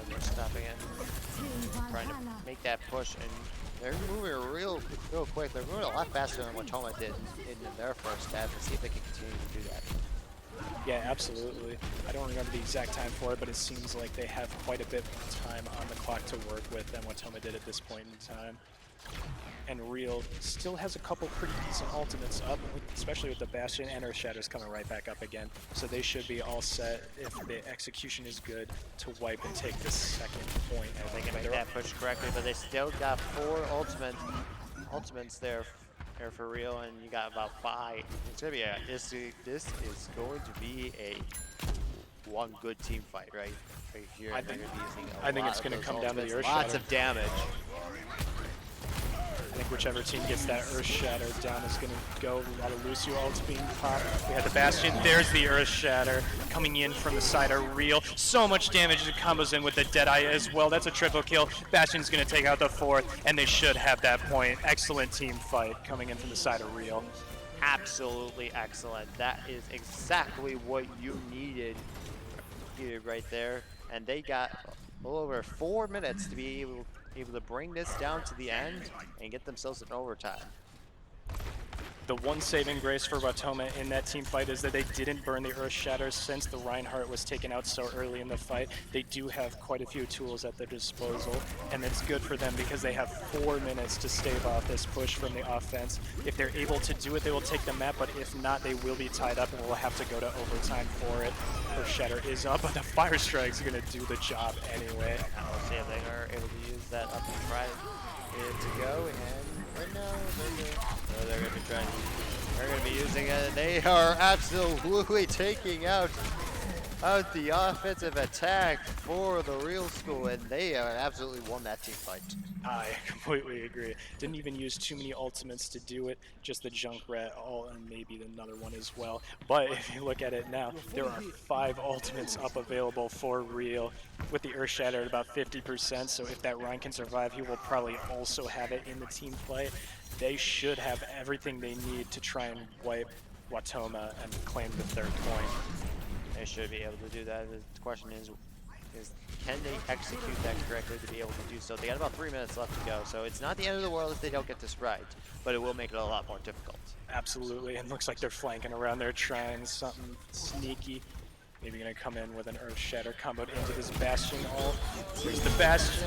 S2: As they're stopping it, trying to make that push, and they're moving real quick. They're moving a lot faster than what Wautoma did in their first half. Let's see if they can continue to do that.
S1: Yeah, absolutely. I don't remember the exact time for it, but it seems like they have quite a bit of time on the clock to work with than what Wautoma did at this point in time. And Real still has a couple pretty decent ultimates up, especially with the Bastion, and Earth Shatter's coming right back up again. So they should be all set if the execution is good to wipe and take the second point.
S2: And they can make that push correctly, but they still got 4 ultimates there for Real, and you got about 5. It's gonna be this is going to be a one good team fight right here.
S1: I think it's going to come down to the Earth
S2: Lots
S1: Shatter.
S2: of damage.
S1: I think whichever team gets that Earth Shatter down is going to go. A lot of Lucio ults being popped. We had the Bastion. There's the Earth Shatter coming in from the side of Real. So much damage. It combos in with the Deadeye as well. That's a triple kill. Bastion's going to take out the 4th, and they should have that point. Excellent team fight coming in from the side of Real.
S2: Absolutely excellent. That is exactly what you needed right there. And they got a little over 4 minutes to be able to bring this down to the end and get themselves an overtime.
S1: The one saving grace for Wautoma in that team fight is that they didn't burn the Earth Shatter since the Reinhardt was taken out so early in the fight. They do have quite a few tools at their disposal, and it's good for them because they have 4 minutes to stave off this push from the offense. If they're able to do it, they will take the map, but if not, they will be tied up and will have to go to overtime for it. Earth Shatter is up, but the Fire Strike's going to do the job anyway.
S2: We'll see if they are able to use that up and try it to go, and right now they're going to be trying. They're going to be using it. They are absolutely taking out the offensive attack for the Real School, and they have absolutely won that team fight.
S1: I completely agree. Didn't even use too many ultimates to do it, just the Junkrat ult and maybe another one as well. But if you look at it now, there are 5 ultimates up available for Real, with the Earth Shatter at about 50%, so if that Rhine can survive, he will probably also have it in the team play. They should have everything they need to try and wipe Wautoma and claim the 3rd point.
S2: They should be able to do that. The question is can they execute that correctly to be able to do so? They got about 3 minutes left to go, so it's not the end of the world if they don't get this right, but it will make it a lot more difficult.
S1: Absolutely, and looks like they're flanking around there trying something sneaky. Maybe gonna come in with an Earth Shatter comboed into this Bastion ult. There's the Bastion.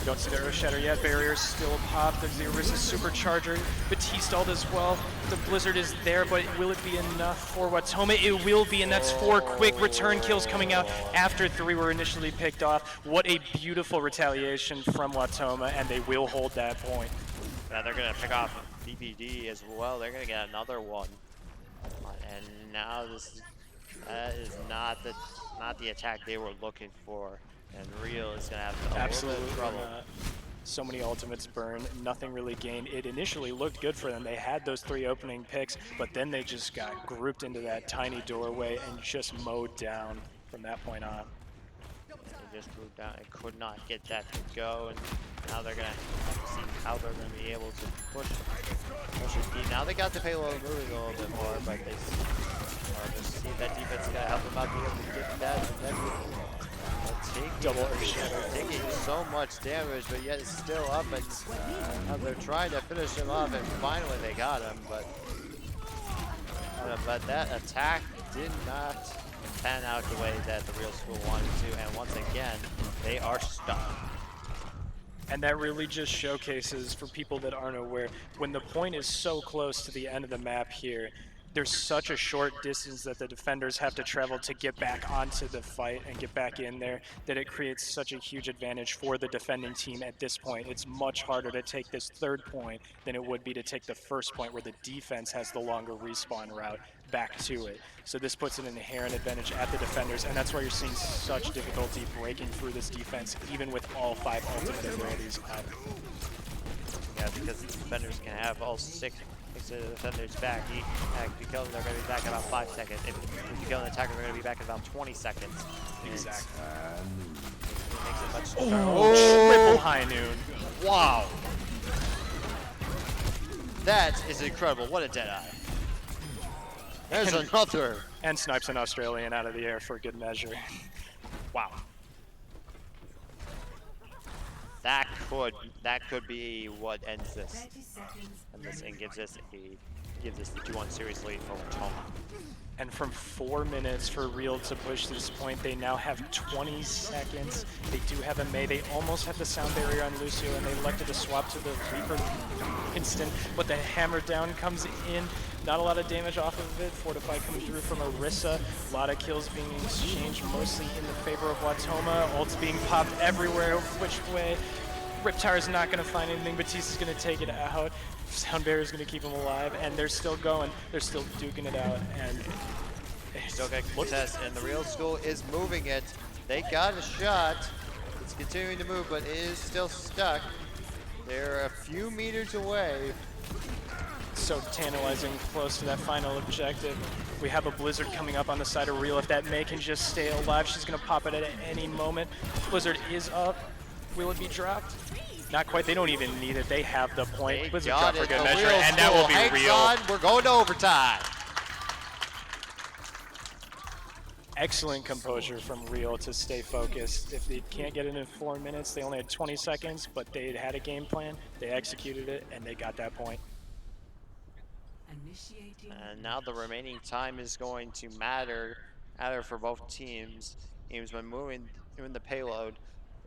S1: We don't see the Earth Shatter yet. Barrier's still popped. There's the Orisa Supercharger. Batiste ult as well. The Blizzard is there, but will it be enough for Wautoma? It will be, and that's 4 quick return kills coming out after 3 were initially picked off. What a beautiful retaliation from Wautoma, and they will hold that point.
S2: Now they're gonna pick off BPD as well. They're gonna get another one, and now that is not the attack they were looking for, and Real is gonna have a little bit of trouble.
S1: So many ultimates burned, nothing really gained. It initially looked good for them. They had those 3 opening picks, but then they just got grouped into that tiny doorway and just mowed down from that point on.
S2: They just moved down and could not get that to go, and now they're gonna have to see how they're gonna be able to push it. Now they got the payload moving a little bit more, but they just see that defense is gonna help them out be able to get that, and then taking
S1: double earth shatter.
S2: Taking so much damage, but yet it's still up, and they're trying to finish him off, and finally they got him, but that attack did not pan out the way that the real school wanted to, and once again, they are stuck.
S1: And that really just showcases, for people that aren't aware, when the point is so close to the end of the map here, there's such a short distance that the defenders have to travel to get back onto the fight and get back in there, that it creates such a huge advantage for the defending team at this point. It's much harder to take this third point than it would be to take the first point, where the defense has the longer respawn route back to it. So this puts an inherent advantage at the defenders, and that's why you're seeing such difficulty breaking through this defense, even with all 5 ultimate abilities up.
S2: Yeah, because the defenders can have all 6 of the defenders back. If you kill them, they're going to be back in about 5 seconds. If you kill an attacker, they're going to be back in about 20 seconds.
S1: Exactly.
S2: It makes it much
S1: Triple high noon.
S2: Wow. That is incredible. What a deadeye. There's another.
S1: And snipes an Australian out of the air for good measure. Wow.
S2: That could be what ends this.
S3: 30 seconds.
S2: And gives us the 2-1 series lead for Wautoma.
S1: And from 4 minutes for Real to push this point, they now have 20 seconds. They do have a Mei. They almost have the sound barrier on Lucio, and they elected to swap to the Reaper instant. But the hammer down comes in. Not a lot of damage off of it. Fortify coming through from Orisa. A lot of kills being exchanged, mostly in the favor of Wautoma. Ults being popped everywhere. Which way? Riptire is not going to find anything. Batista's going to take it out. Sound barrier is going to keep him alive, and they're still going. They're still duking it out, and
S2: still got contest, and the real school is moving it. They got a shot. It's continuing to move, but it is still stuck. They're a few meters away.
S1: So tantalizing, close to that final objective. We have a blizzard coming up on the side of Real. If that Mei can just stay alive, she's going to pop it at any moment. Blizzard is up. Will it be dropped? Not quite. They don't even need it. They have the point. Blizzard drop for good measure, and that will be Real.
S2: On. We're going to overtime.
S1: Excellent composure from Real to stay focused. If they can't get it in 4 minutes, they only had 20 seconds, but they had a game plan. They executed it, and they got that point.
S2: And now the remaining time is going to matter for both teams. When moving the payload,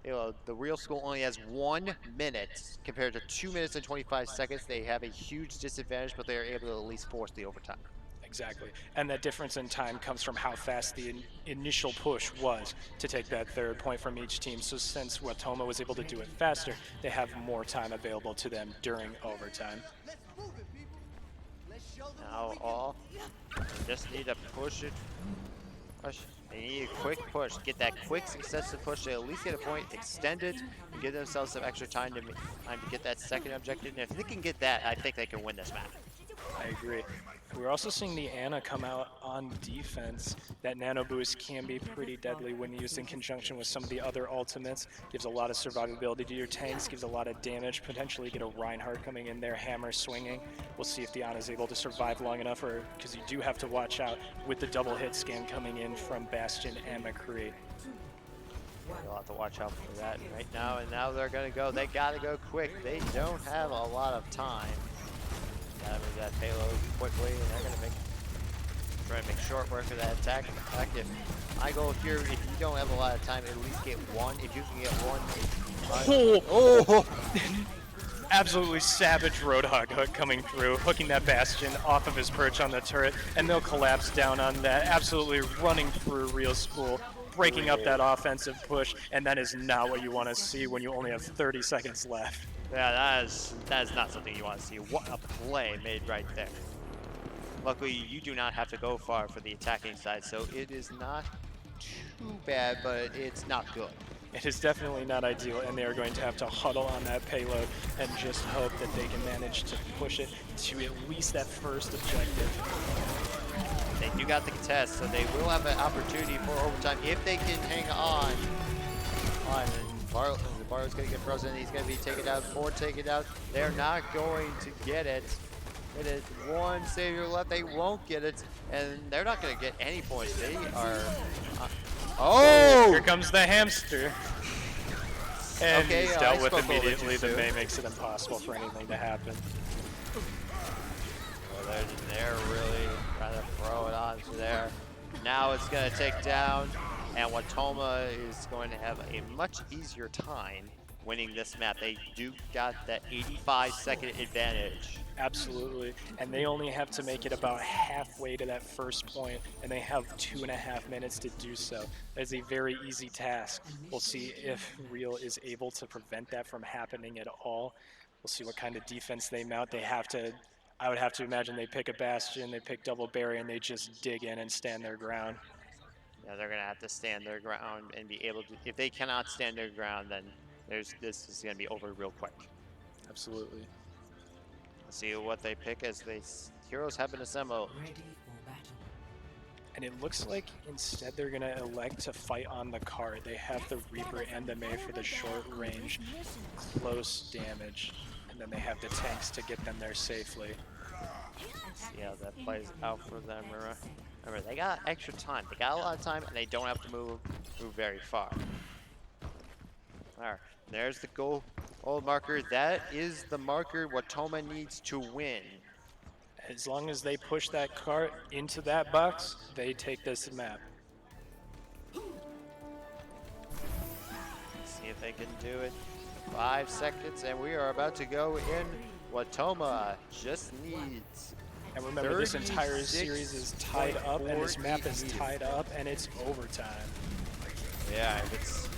S2: the real school only has 1 minute compared to 2 minutes and 25 seconds. They have a huge disadvantage, but they are able to at least force the overtime.
S1: Exactly. And that difference in time comes from how fast the initial push was to take that third point from each team. So since Wautoma was able to do it faster, they have more time available to them during overtime.
S2: Now all just need to push it. They need a quick push, get that quick successive push to at least get a point, extend it, and give themselves some extra time to get that second objective. And if they can get that, I think they can win this match.
S1: I agree. We're also seeing the Ana come out on defense. That nano boost can be pretty deadly when used in conjunction with some of the other ultimates. Gives a lot of survivability to your tanks, gives a lot of damage. Potentially get a Reinhardt coming in there, hammer swinging. We'll see if the Ana is able to survive long enough, or because you do have to watch out with the double hit scan coming in from Bastion and McCree.
S2: You'll have to watch out for that right now, and now they're going to go. They got to go quick. They don't have a lot of time. Gotta move that payload quickly, and they're gonna try to make short work of that attack. In fact, if my goal here, if you don't have a lot of time, at least get one. If you can get one,
S1: Absolutely savage Roadhog hook coming through, hooking that Bastion off of his perch on the turret, and they'll collapse down on that. Absolutely running through Real School, breaking up that offensive push, and that is not what you want to see when you only have 30 seconds left.
S2: Yeah, that is not something you want to see. What a play made right there. Luckily, you do not have to go far for the attacking side, so it is not too bad, but it's not good.
S1: It is definitely not ideal, and they are going to have to huddle on that payload and just hope that they can manage to push it to at least that first objective.
S2: They do got the contest, so they will have an opportunity for overtime if they can hang on. Barlow's going to get frozen. He's going to be taken out. Ford taken out. They're not going to get it. It is one savior left. They won't get it, and they're not going to get any points. They are Oh!
S1: Here comes the hamster. And
S2: Okay,
S1: he's
S2: I
S1: dealt with
S2: spoke a little bit
S1: immediately.
S2: too
S1: The
S2: soon.
S1: May makes it impossible for anything to happen.
S2: Well, they're really trying to throw it onto there. Now it's going to take down, and Wautoma is going to have a much easier time winning this map. They do got that 85-second advantage.
S1: Absolutely. And they only have to make it about halfway to that first point, and they have 2.5 minutes to do so. That is a very easy task. We'll see if Real is able to prevent that from happening at all. We'll see what kind of defense they mount. They have to, I would have to imagine they pick a Bastion, they pick double Barry, and they just dig in and stand their ground.
S2: Yeah, they're going to have to stand their ground and be able to, if they cannot stand their ground, then this is going to be over real quick.
S1: Absolutely.
S2: Let's see what they pick as heroes have been assembled.
S3: Ready for battle.
S1: And it looks like instead they're going to elect to fight on the cart. They have the Reaper and the May for the short range, close damage. And then they have the tanks to get them there safely.
S2: See how that plays out for them. Remember, they got extra time. They got a lot of time, and they don't have to move very far. All right, there's the goal marker. That is the marker Wautoma needs to win.
S1: As long as they push that cart into that box, they take this map.
S2: See if they can do it. 5 seconds, and we are about to go in. Wautoma just needs.
S1: And remember, this entire
S2: 36.4
S1: series is tied up, and this map is tied up, and it's overtime.
S2: Yeah, if it's.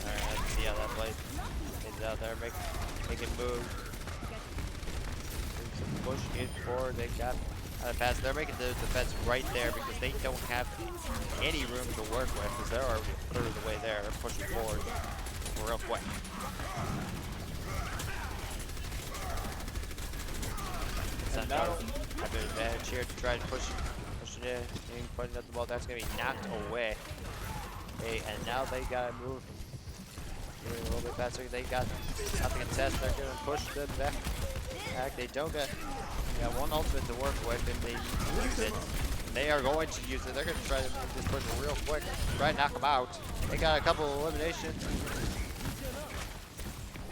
S2: All right, let's see how that plays. He's out there making moves. Push it forward. They got a pass. They're making the defense right there because they don't have any room to work with because they're already a third of the way there. They're pushing forward real quick. Now have an advantage here to try to push it in, putting up the ball. That's gonna be knocked away. Okay, and now they gotta move a little bit faster. They got nothing to test. They're gonna push them back. They don't get one ultimate to work with if they use it. They are going to use it. They're gonna try to make this push real quick. Try to knock them out. They got a couple of eliminations.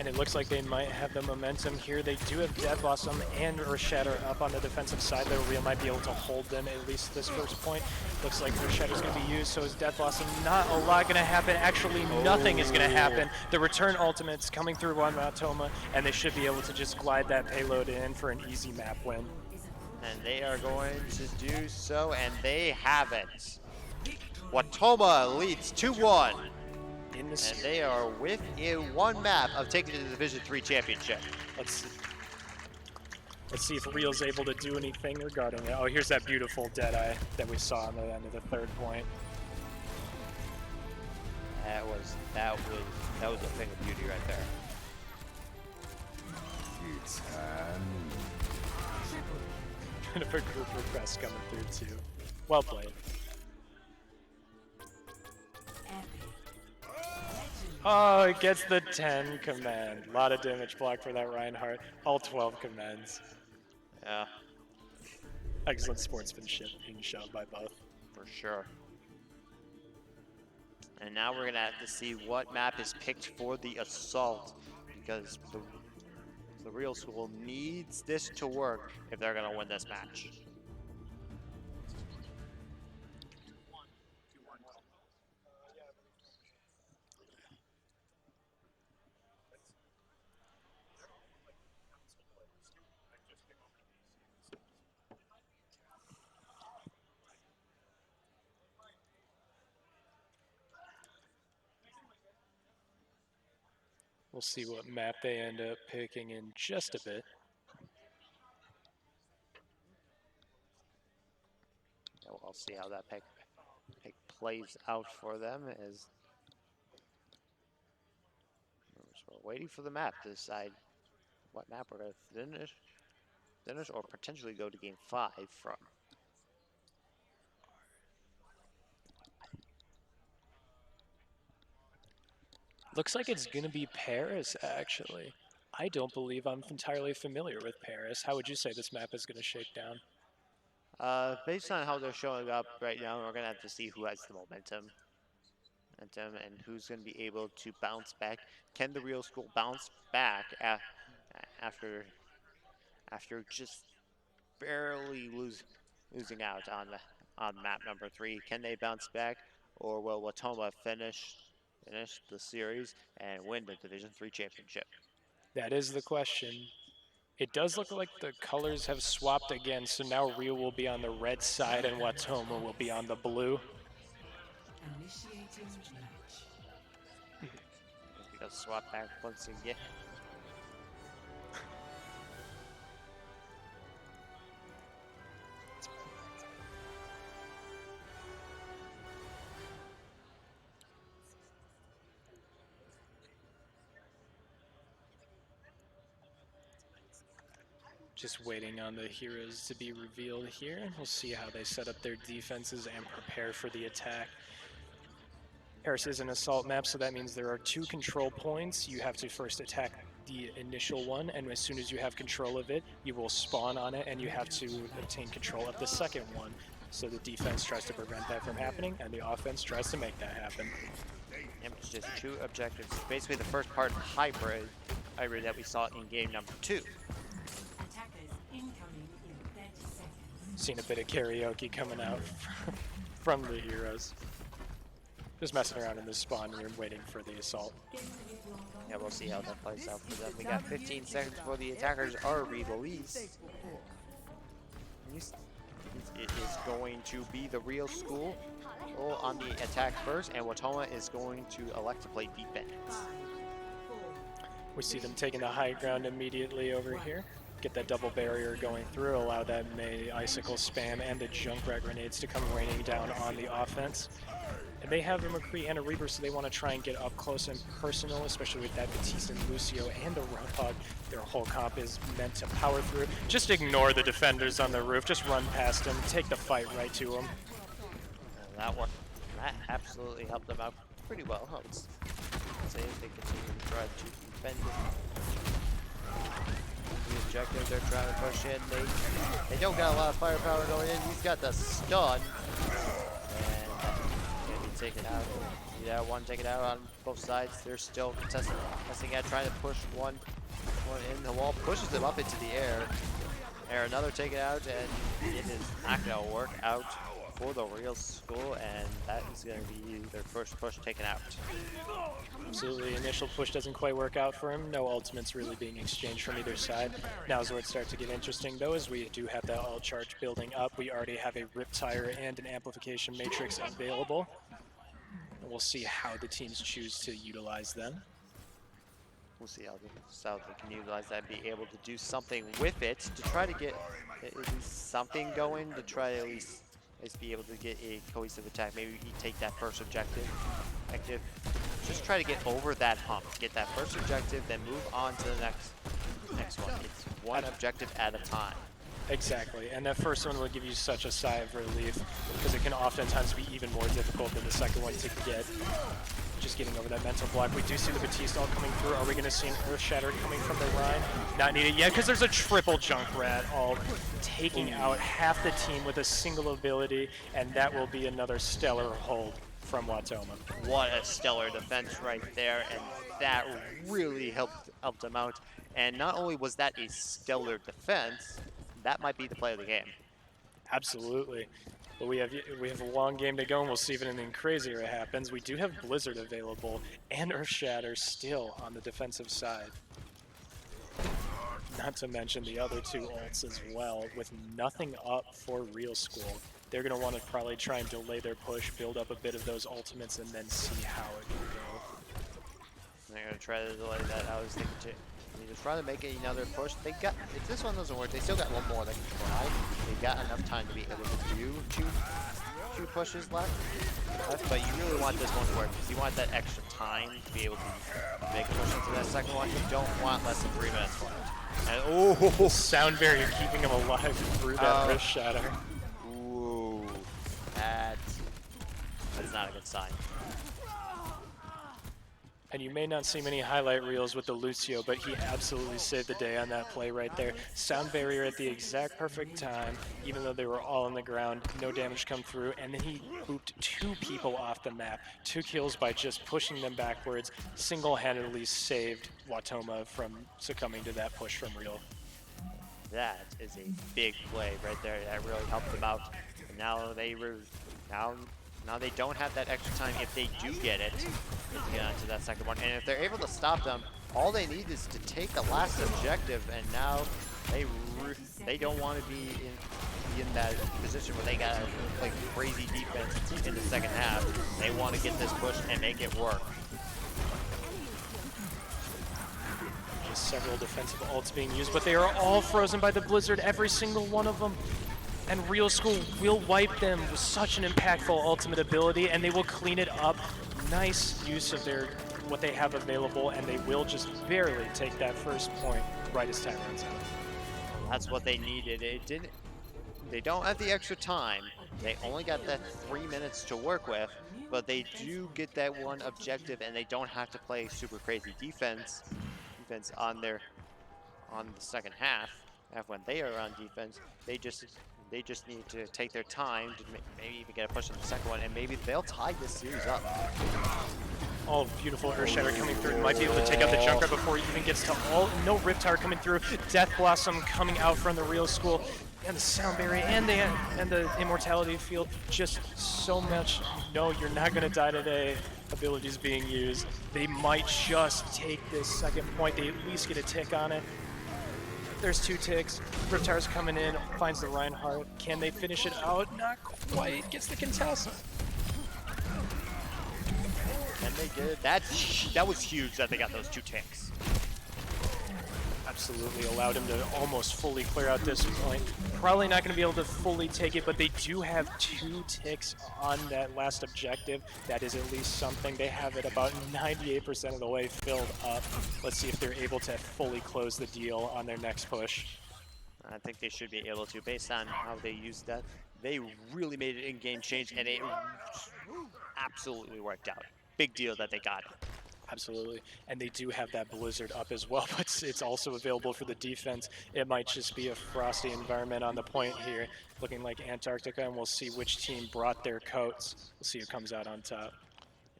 S1: And it looks like they might have the momentum here. They do have Dead Blossom and Shatter up on the defensive side, though Real might be able to hold them at least this first point. Looks like Shatter's going to be used, so is Dead Blossom. Not a lot going to happen. Actually, nothing is going to happen. The return ultimate's coming through on Wautoma, and they should be able to just glide that payload in for an easy map win.
S2: And they are going to do so, and they have it. Wautoma leads 2-1.
S1: In the
S2: And they are within one map of taking to the Division 3 championship.
S1: Let's see if Real's able to do anything regarding it. Oh, here's that beautiful Deadeye that we saw on the end of the third point.
S2: That was a thing of beauty right there.
S4: It's
S1: Kind of a group request coming through too. Well played. Oh, it gets the 10 command. A lot of damage block for that Reinhardt. All 12 commands.
S2: Yeah,
S1: Excellent sportsmanship being shown by both.
S2: for sure. And now we're gonna have to see what map is picked for the assault, because the Real School needs this to work if they're gonna win this match.
S1: We'll see what map they end up picking in just a bit.
S2: Yeah, we'll see how that pick plays out for them as we're waiting for the map to decide what map we're going to finish or potentially go to game 5 from.
S1: Looks like it's going to be Paris, actually. I don't believe I'm entirely familiar with Paris. How would you say this map is going to shake down?
S2: Based on how they're showing up right now, we're going to have to see who has the momentum. and who's going to be able to bounce back? Can the real school bounce back after just barely losing out on map number 3? Can they bounce back, or will Wautoma finish the series and win the Division 3 championship?
S1: That is the question. It does look like the colors have swapped again, so now Rio will be on the red side and Wautoma will be on the blue.
S3: Initiating match.
S2: We go swap back once again.
S1: Just waiting on the heroes to be revealed here. We'll see how they set up their defenses and prepare for the attack. Paris is an assault map, so that means there are 2 control points. You have to first attack the initial one, and as soon as you have control of it, you will spawn on it, and you have to obtain control of the second one. So the defense tries to prevent that from happening, and the offense tries to make that happen.
S2: And it's just 2 objectives. Basically the first part hybrid that we saw in game number 2.
S3: Attackers incoming in 30 seconds.
S1: Seen a bit of karaoke coming out from the heroes. Just messing around in the spawn room waiting for the assault.
S2: Yeah, we'll see how that plays out for them. We got 15 seconds before the attackers are released. It is going to be the real school on the attack first, and Wautoma is going to elect to play defense.
S1: We see them taking the high ground immediately over here. Get that double barrier going through, allow that May icicle spam and the Junkrat grenades to come raining down on the offense. And they have a McCree and a Reaper, so they want to try and get up close and personal, especially with that Batiste and Lucio and the Roadhog. Their whole comp is meant to power through. Just ignore the defenders on the roof. Just run past them. Take the fight right to them.
S2: And that absolutely helped them out pretty well. I would say if they continue to try to defend the objective they're trying to push in. They don't got a lot of firepower going in. He's got the stun. Taken out. Yeah, one taken out on both sides. They're still testing out, trying to push one in. The wall pushes them up into the air. Another taken out, and it is not going to work out for the real school, and that is going to be their first push taken out.
S1: Absolutely, initial push doesn't quite work out for him. No ultimates really being exchanged from either side. Now is where it starts to get interesting, though, as we do have that all charge building up. We already have a rip tire and an amplification matrix available. We'll see how the teams choose to utilize them.
S2: We'll see how they can utilize that, be able to do something with it to try to get at least something going, to try to at least be able to get a cohesive attack. Maybe you take that first objective. Just try to get over that hump, get that first objective, then move on to the next one. It's one objective at a time.
S1: Exactly, and that first one will give you such a sigh of relief because it can oftentimes be even more difficult than the second one to get. Just getting over that mental block. We do see the Batiste all coming through. Are we going to see an Earth Shatter coming from the Rhine? Not needed yet because there's a triple Junkrat all taking out half the team with a single ability, and that will be another stellar hold from Wautoma.
S2: What a stellar defense right there, and that really helped them out. And not only was that a stellar defense, that might be the play of the game.
S1: Absolutely. But we have a long game to go, and we'll see if anything crazier happens. We do have Blizzard available and Earth Shatter still on the defensive side. Not to mention the other 2 ults as well, with nothing up for Real School. They're going to want to probably try and delay their push, build up a bit of those ultimates, and then see how it can go.
S2: They're going to try to delay that. I was thinking too. Just try to make another push. They got, if this one doesn't work, they still got one more they can try. They got enough time to be able to do two pushes left. But you really want this one to work because you want that extra time to be able to make a push into that second one. You don't want less than 3 minutes left. And
S1: oh, sound barrier keeping him alive through that Earth Shatter.
S2: Ooh, that's not a good sign.
S1: And you may not see many highlight reels with the Lucio, but he absolutely saved the day on that play right there. Sound barrier at the exact perfect time, even though they were all on the ground, no damage come through, and then he booped 2 people off the map. 2 kills by just pushing them backwards, single-handedly saved Wautoma from succumbing to that push from Real.
S2: That is a big play right there. That really helped them out. And now they don't have that extra time if they do get it to get onto that second one. And if they're able to stop them, all they need is to take the last objective. And now they don't want to be in that position where they got like crazy defense in the second half. They want to get this push and make it work.
S1: Several defensive ults being used, but they are all frozen by the Blizzard, every single one of them. And Real School will wipe them with such an impactful ultimate ability, and they will clean it up. Nice use of what they have available, and they will just barely take that first point right as time runs out.
S2: That's what they needed. They don't have the extra time. They only got that 3 minutes to work with, but they do get that one objective, and they don't have to play super crazy defense on the second half. When they are on defense, they just need to take their time to maybe even get a push on the second one, and maybe they'll tie this series up.
S1: Oh, beautiful Earthshatter coming through. Might be able to take out the Junkrat before he even gets to all. No Rip Tower coming through. Death Blossom coming out from the Real School. And the Sound Barrier and the Immortality Field. Just so much. No, you're not going to die today. Abilities being used. They might just take this second point. They at least get a tick on it. There's 2 ticks. Riptire's coming in, finds the Reinhardt. Can they finish it out? Not quite. Gets the contest.
S2: And they did. That was huge that they got those 2 ticks.
S1: Absolutely allowed him to almost fully clear out this point. Probably not going to be able to fully take it, but they do have 2 ticks on that last objective. That is at least something. They have it about 98% of the way filled up. Let's see if they're able to fully close the deal on their next push.
S2: I think they should be able to, based on how they used that. They really made an in-game change, and it absolutely worked out. Big deal that they got it.
S1: Absolutely, and they do have that Blizzard up as well, but it's also available for the defense. It might just be a frosty environment on the point here, looking like Antarctica, and we'll see which team brought their coats. We'll see who comes out on top.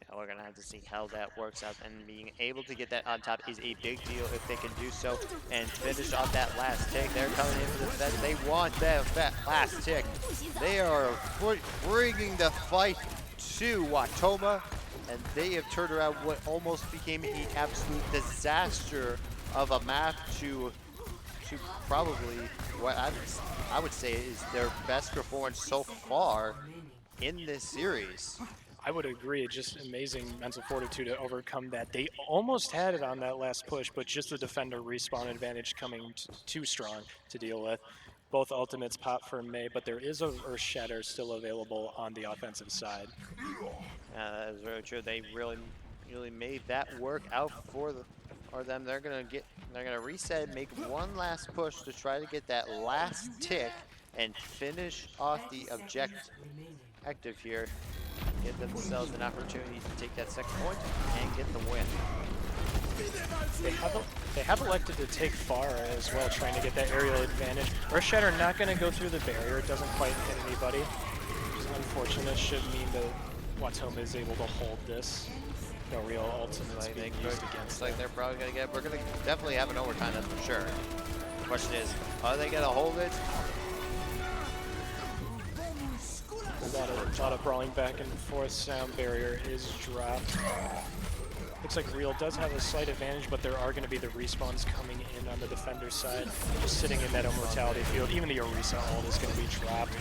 S2: Yeah, we're gonna have to see how that works out, and being able to get that on top is a big deal if they can do so and finish off that last tick. They're coming in for the fence. They want that last tick. They are bringing the fight to Wautoma, and they have turned around what almost became an absolute disaster of a map to probably what I would say is their best performance so far in this series.
S1: I would agree, just amazing mental fortitude to overcome that. They almost had it on that last push, but just the defender respawn advantage coming too strong to deal with. Both ultimates pop for May, but there is a Earthshatter still available on the offensive side.
S2: That is very true. They really made that work out for them. They're gonna reset, make one last push to try to get that last tick and finish off the objective here. Give themselves an opportunity to take that second point and get the win.
S1: They have elected to take Pharah as well, trying to get that aerial advantage. Earthshatter not going to go through the barrier. It doesn't quite hit anybody, which is unfortunate. Should mean that Wautoma is able to hold this. No real ultimates being used against them.
S2: Like they're probably going to get. We're going to definitely have an overtime, that's for sure. The question is, are they going to hold it?
S1: A lot of brawling back and forth. Sound barrier is dropped. Looks like Real does have a slight advantage, but there are going to be the respawns coming in on the defender side. Just sitting in that immortality field. Even the Orisa ult is going to be dropped.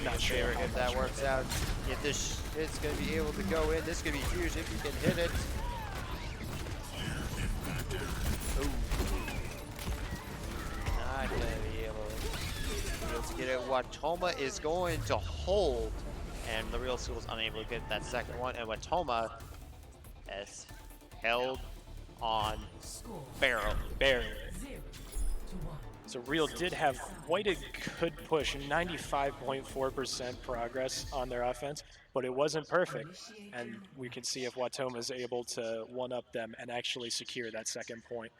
S1: Not sure
S2: if that works out. If this is going to be able to go in, this could be huge if you can hit it. Ooh. Not going to be able to get it. Wautoma is going to hold, and the Real School is unable to get that second one, and Wautoma has held on barely.
S1: So Real did have quite a good push, 95.4% progress on their offense, but it wasn't perfect. And we can see if Wautoma is able to one-up them and actually secure that second point.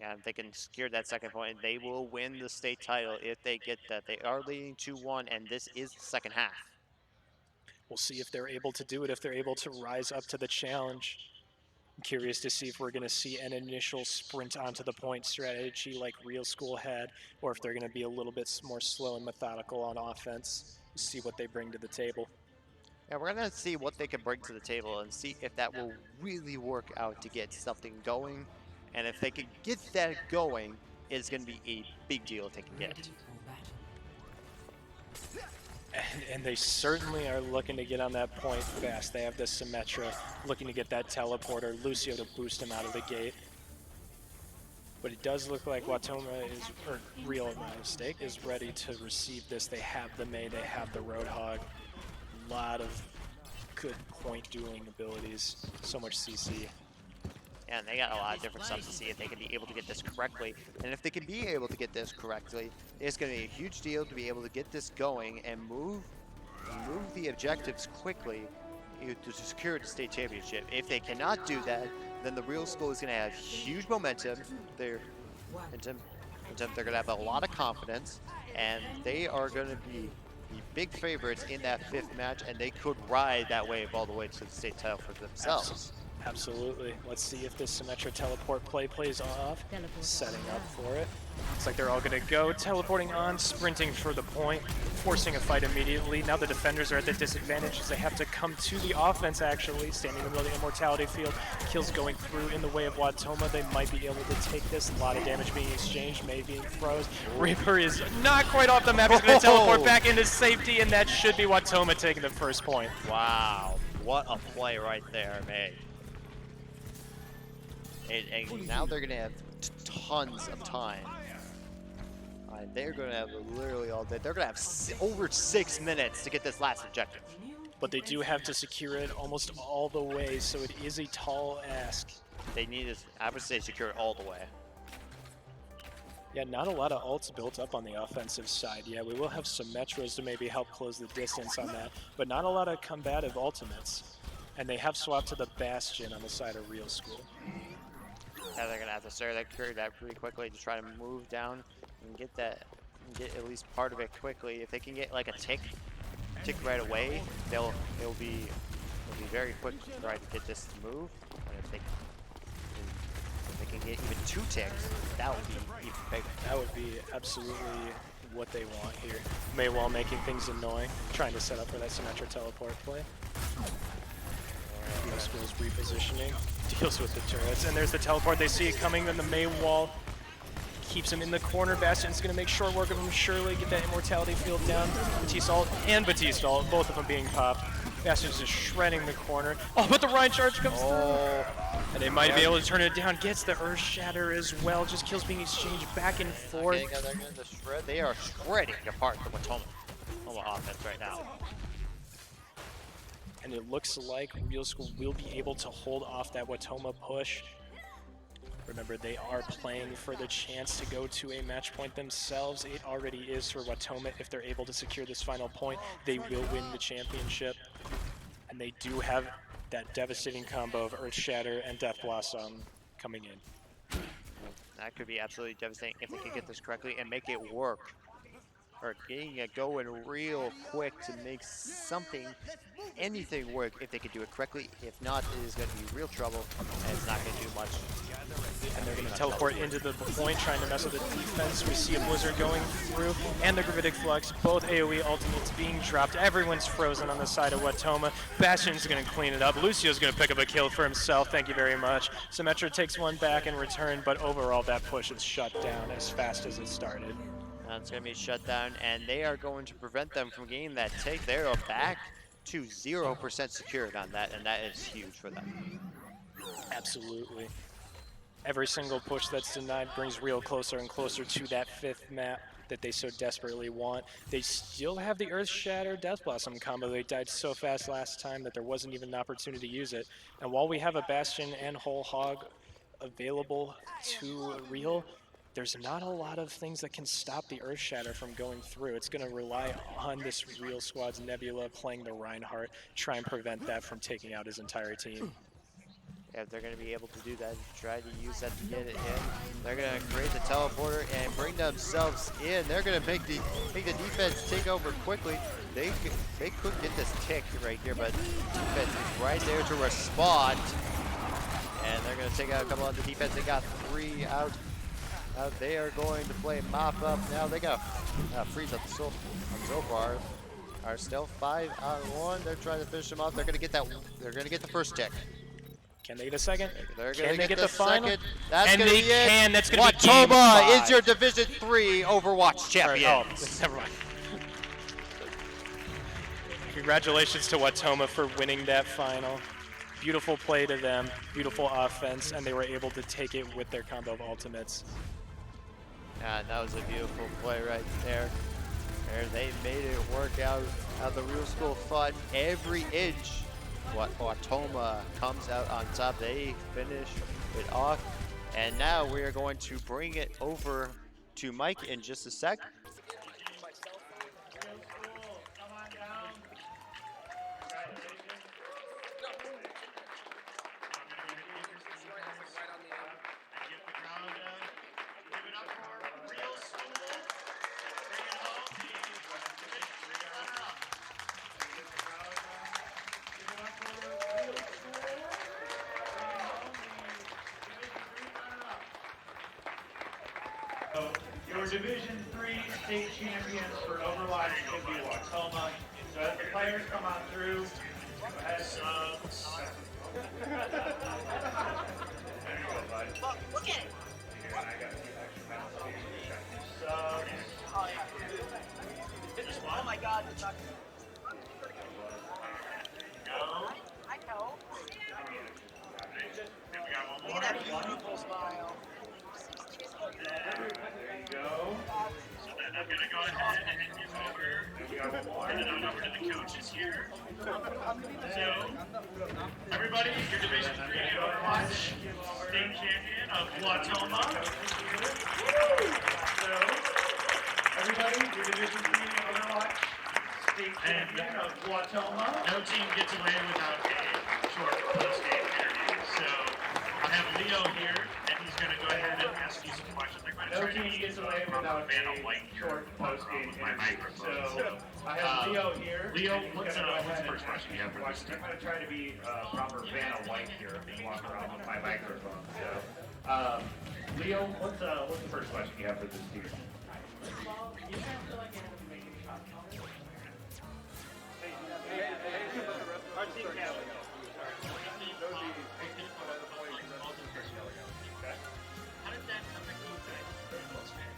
S2: Yeah, if they can secure that second point, they will win the state title if they get that. They are leading 2-1, and this is the second half.
S1: We'll see if they're able to do it, if they're able to rise up to the challenge. I'm curious to see if we're going to see an initial sprint onto the point strategy like Real School had, or if they're going to be a little bit more slow and methodical on offense. See what they bring to the table.
S2: Yeah, we're gonna see what they can bring to the table and see if that will really work out to get something going. And if they can get that going, it's gonna be a big deal if they can get it.
S3: Ready for battle.
S1: And they certainly are looking to get on that point fast. They have the Symmetra looking to get that teleporter, Lucio to boost him out of the gate. But it does look like Wautoma is, or Real, my mistake, is ready to receive this. They have the Mei, they have the Roadhog. A lot of good point dueling abilities. So much CC.
S2: And they got a lot of different stuff to see if they can be able to get this correctly. And if they can be able to get this correctly, it's going to be a huge deal to be able to get this going and move the objectives quickly to secure the state championship. If they cannot do that, then the Real School is going to have huge momentum. They're going to have a lot of confidence, and they are going to be the big favorites in that fifth match, and they could ride that wave all the way to the state title for themselves.
S1: Absolutely. Let's see if this Symmetra teleport play plays off. Setting up for it. Looks like they're all going to go. Teleporting on, sprinting for the point, forcing a fight immediately. Now the defenders are at the disadvantage as they have to come to the offense, actually. Standing in the middle of the Immortality field. Kills going through in the way of Wautoma. They might be able to take this. A lot of damage being exchanged, Mei being froze. Reaper is not quite off the map. He's going to teleport back into safety, and that should be Wautoma taking the first point.
S2: Wow, what a play right there, man. And now they're going to have tons of time. They're going to have literally all day. They're going to have over 6 minutes to get this last objective.
S1: But they do have to secure it almost all the way, so it is a tall ask.
S2: They need to, I would say, secure it all the way.
S1: Yeah, not a lot of ults built up on the offensive side. Yeah, we will have some Metros to maybe help close the distance on that, but not a lot of combative ultimates. And they have swapped to the Bastion on the side of Real School.
S2: Now they're going to have to start that pretty quickly to try to move down and get that, get at least part of it quickly. If they can get like a tick right away, they'll be very quick to try to get this to move. And if they can get even 2 ticks, that would be even bigger.
S1: That would be absolutely what they want here. Maywall making things annoying, trying to set up for that Symmetra teleport play. Real School's repositioning, deals with the turrets, and there's the teleport. They see it coming, then the Maywall keeps him in the corner. Bastion's going to make short work of him, surely get that Immortality field down. Batista ult and Batista ult, both of them being popped. Bastion's just shredding the corner. Oh, but the Rhine charge comes through. And they might be able to turn it down. Gets the Earth Shatter as well. Just kills being exchanged back and forth.
S2: They are shredding apart the Wautoma offense right now.
S1: And it looks like Real School will be able to hold off that Wautoma push. Remember, they are playing for the chance to go to a match point themselves. It already is for Wautoma. If they're able to secure this final point, they will win the championship. And they do have that devastating combo of Earth Shatter and Death Blossom coming in.
S2: That could be absolutely devastating if they can get this correctly and make it work. Or getting it going real quick to make something, anything work if they can do it correctly. If not, it is going to be real trouble, and it's not going to do much.
S1: And they're going to teleport into the point, trying to mess with the defense. We see a Blizzard going through, and the Gravitic Flux, both AoE ultimates being dropped. Everyone's frozen on the side of Wautoma. Bastion's going to clean it up. Lucio's going to pick up a kill for himself. Thank you very much. Symmetra takes one back in return, but overall that push is shut down as fast as it started.
S2: It's going to be shut down, and they are going to prevent them from getting that take. They are back to 0% secured on that, and that is huge for them.
S1: Absolutely. Every single push that's denied brings Real closer and closer to that 5th map that they so desperately want. They still have the Earth Shatter Death Blossom combo. They died so fast last time that there wasn't even an opportunity to use it. And while we have a Bastion and Whole Hog available to Real, there's not a lot of things that can stop the Earth Shatter from going through. It's going to rely on this Real Squad's Nebula playing the Reinhardt, try and prevent that from taking out his entire team.
S2: If they're going to be able to do that, try to use that to get it in. They're going to create the teleporter and bring themselves in. They're going to make the defense take over quickly. They could get this tick right here, but defense is right there to respond. And they're going to take out a couple of the defense. They got 3 out. They are going to play mop up now. They got freeze up so far. Are still 5 on 1. They're trying to finish them off. They're going to get that. They're going to get the first tick.
S1: Can they get a second?
S2: They're
S1: Can
S2: gonna
S1: they get the final?
S2: second. That's
S1: And
S2: gonna
S1: they
S2: be it.
S1: can. That's gonna be game
S2: Wautoma
S1: 5.
S2: is your Division 3 Overwatch champion.
S1: Oh, never mind. Congratulations to Wautoma for winning that final. Beautiful play to them, beautiful offense, and they were able to take it with their combo of ultimates.
S2: And that was a beautiful play right there. And they made it work out. The Real School fought every inch. Wautoma comes out on top. They finish it off. And now we are going to bring it over to Mike in just a sec.
S4: Your Division 3 state champions for Overwatch will be Wautoma. So as the players come on through, go ahead. There you go, bud.
S3: Look at it.
S4: Here, I got a few extra medals here. So,
S3: Oh, yeah. Oh my God. It's not...
S4: go.
S3: I know.
S4: And we got one
S3: Look
S4: more.
S3: at that beautiful smile.
S4: There you go. So then I'm gonna go ahead and move over. And we got one more. And then on over to the coaches here. So, everybody, your Division 3 Overwatch state champion of Wautoma. So, everybody, your Division 3 Overwatch state champion of Wautoma. No team gets away without a short post-game interview. So, I have Leo here, and he's going to go ahead and ask you some questions. No team gets away without a short post-game interview. So, I have Leo here. Leo, what's the first question you have for this team? I'm going to try to be proper Vanna White here and walk around with my microphone. So, Leo, what's the first question you have for this team?
S5: Well, you guys feel like you have to make a shot.
S4: Our team can.
S5: How did that affect you guys?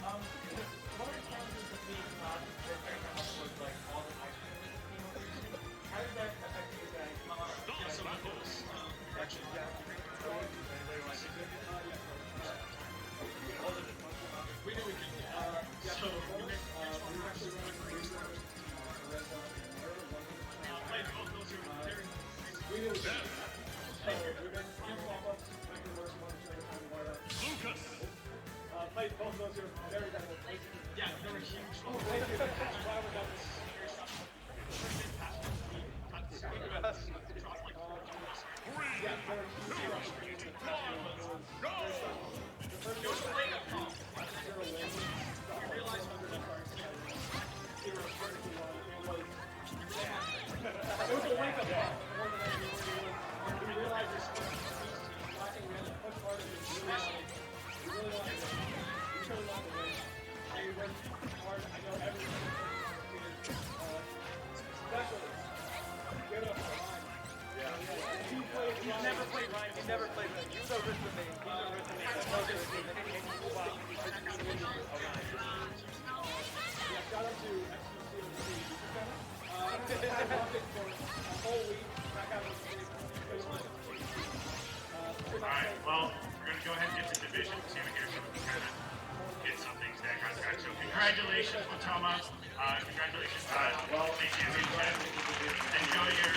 S5: One of the challenges with being not very much was like all the action in this game. How did that affect you guys?
S4: Played both of those are very valuable places.
S5: Yeah, they were huge.
S4: Oh, thank you. That's why we got this. It was a wake-up call more than anything. We realized this lacking, we had to push harder because we really wanted to win. We really wanted to win. And we worked hard. I know everyone is specialists. Give it up for Ryan.
S5: He's never played Ryan. He's never played Ryan. He was over with me. He's over with me. I know this team. And he came wow.
S4: Yeah, shout out to XQC. I loved it for a whole week. Back out of the street.
S6: Alright, well, we're going to go ahead and get to Division 2 here so we can kind of get some things that got back. So congratulations, Wautoma. Congratulations, state championship. Enjoy your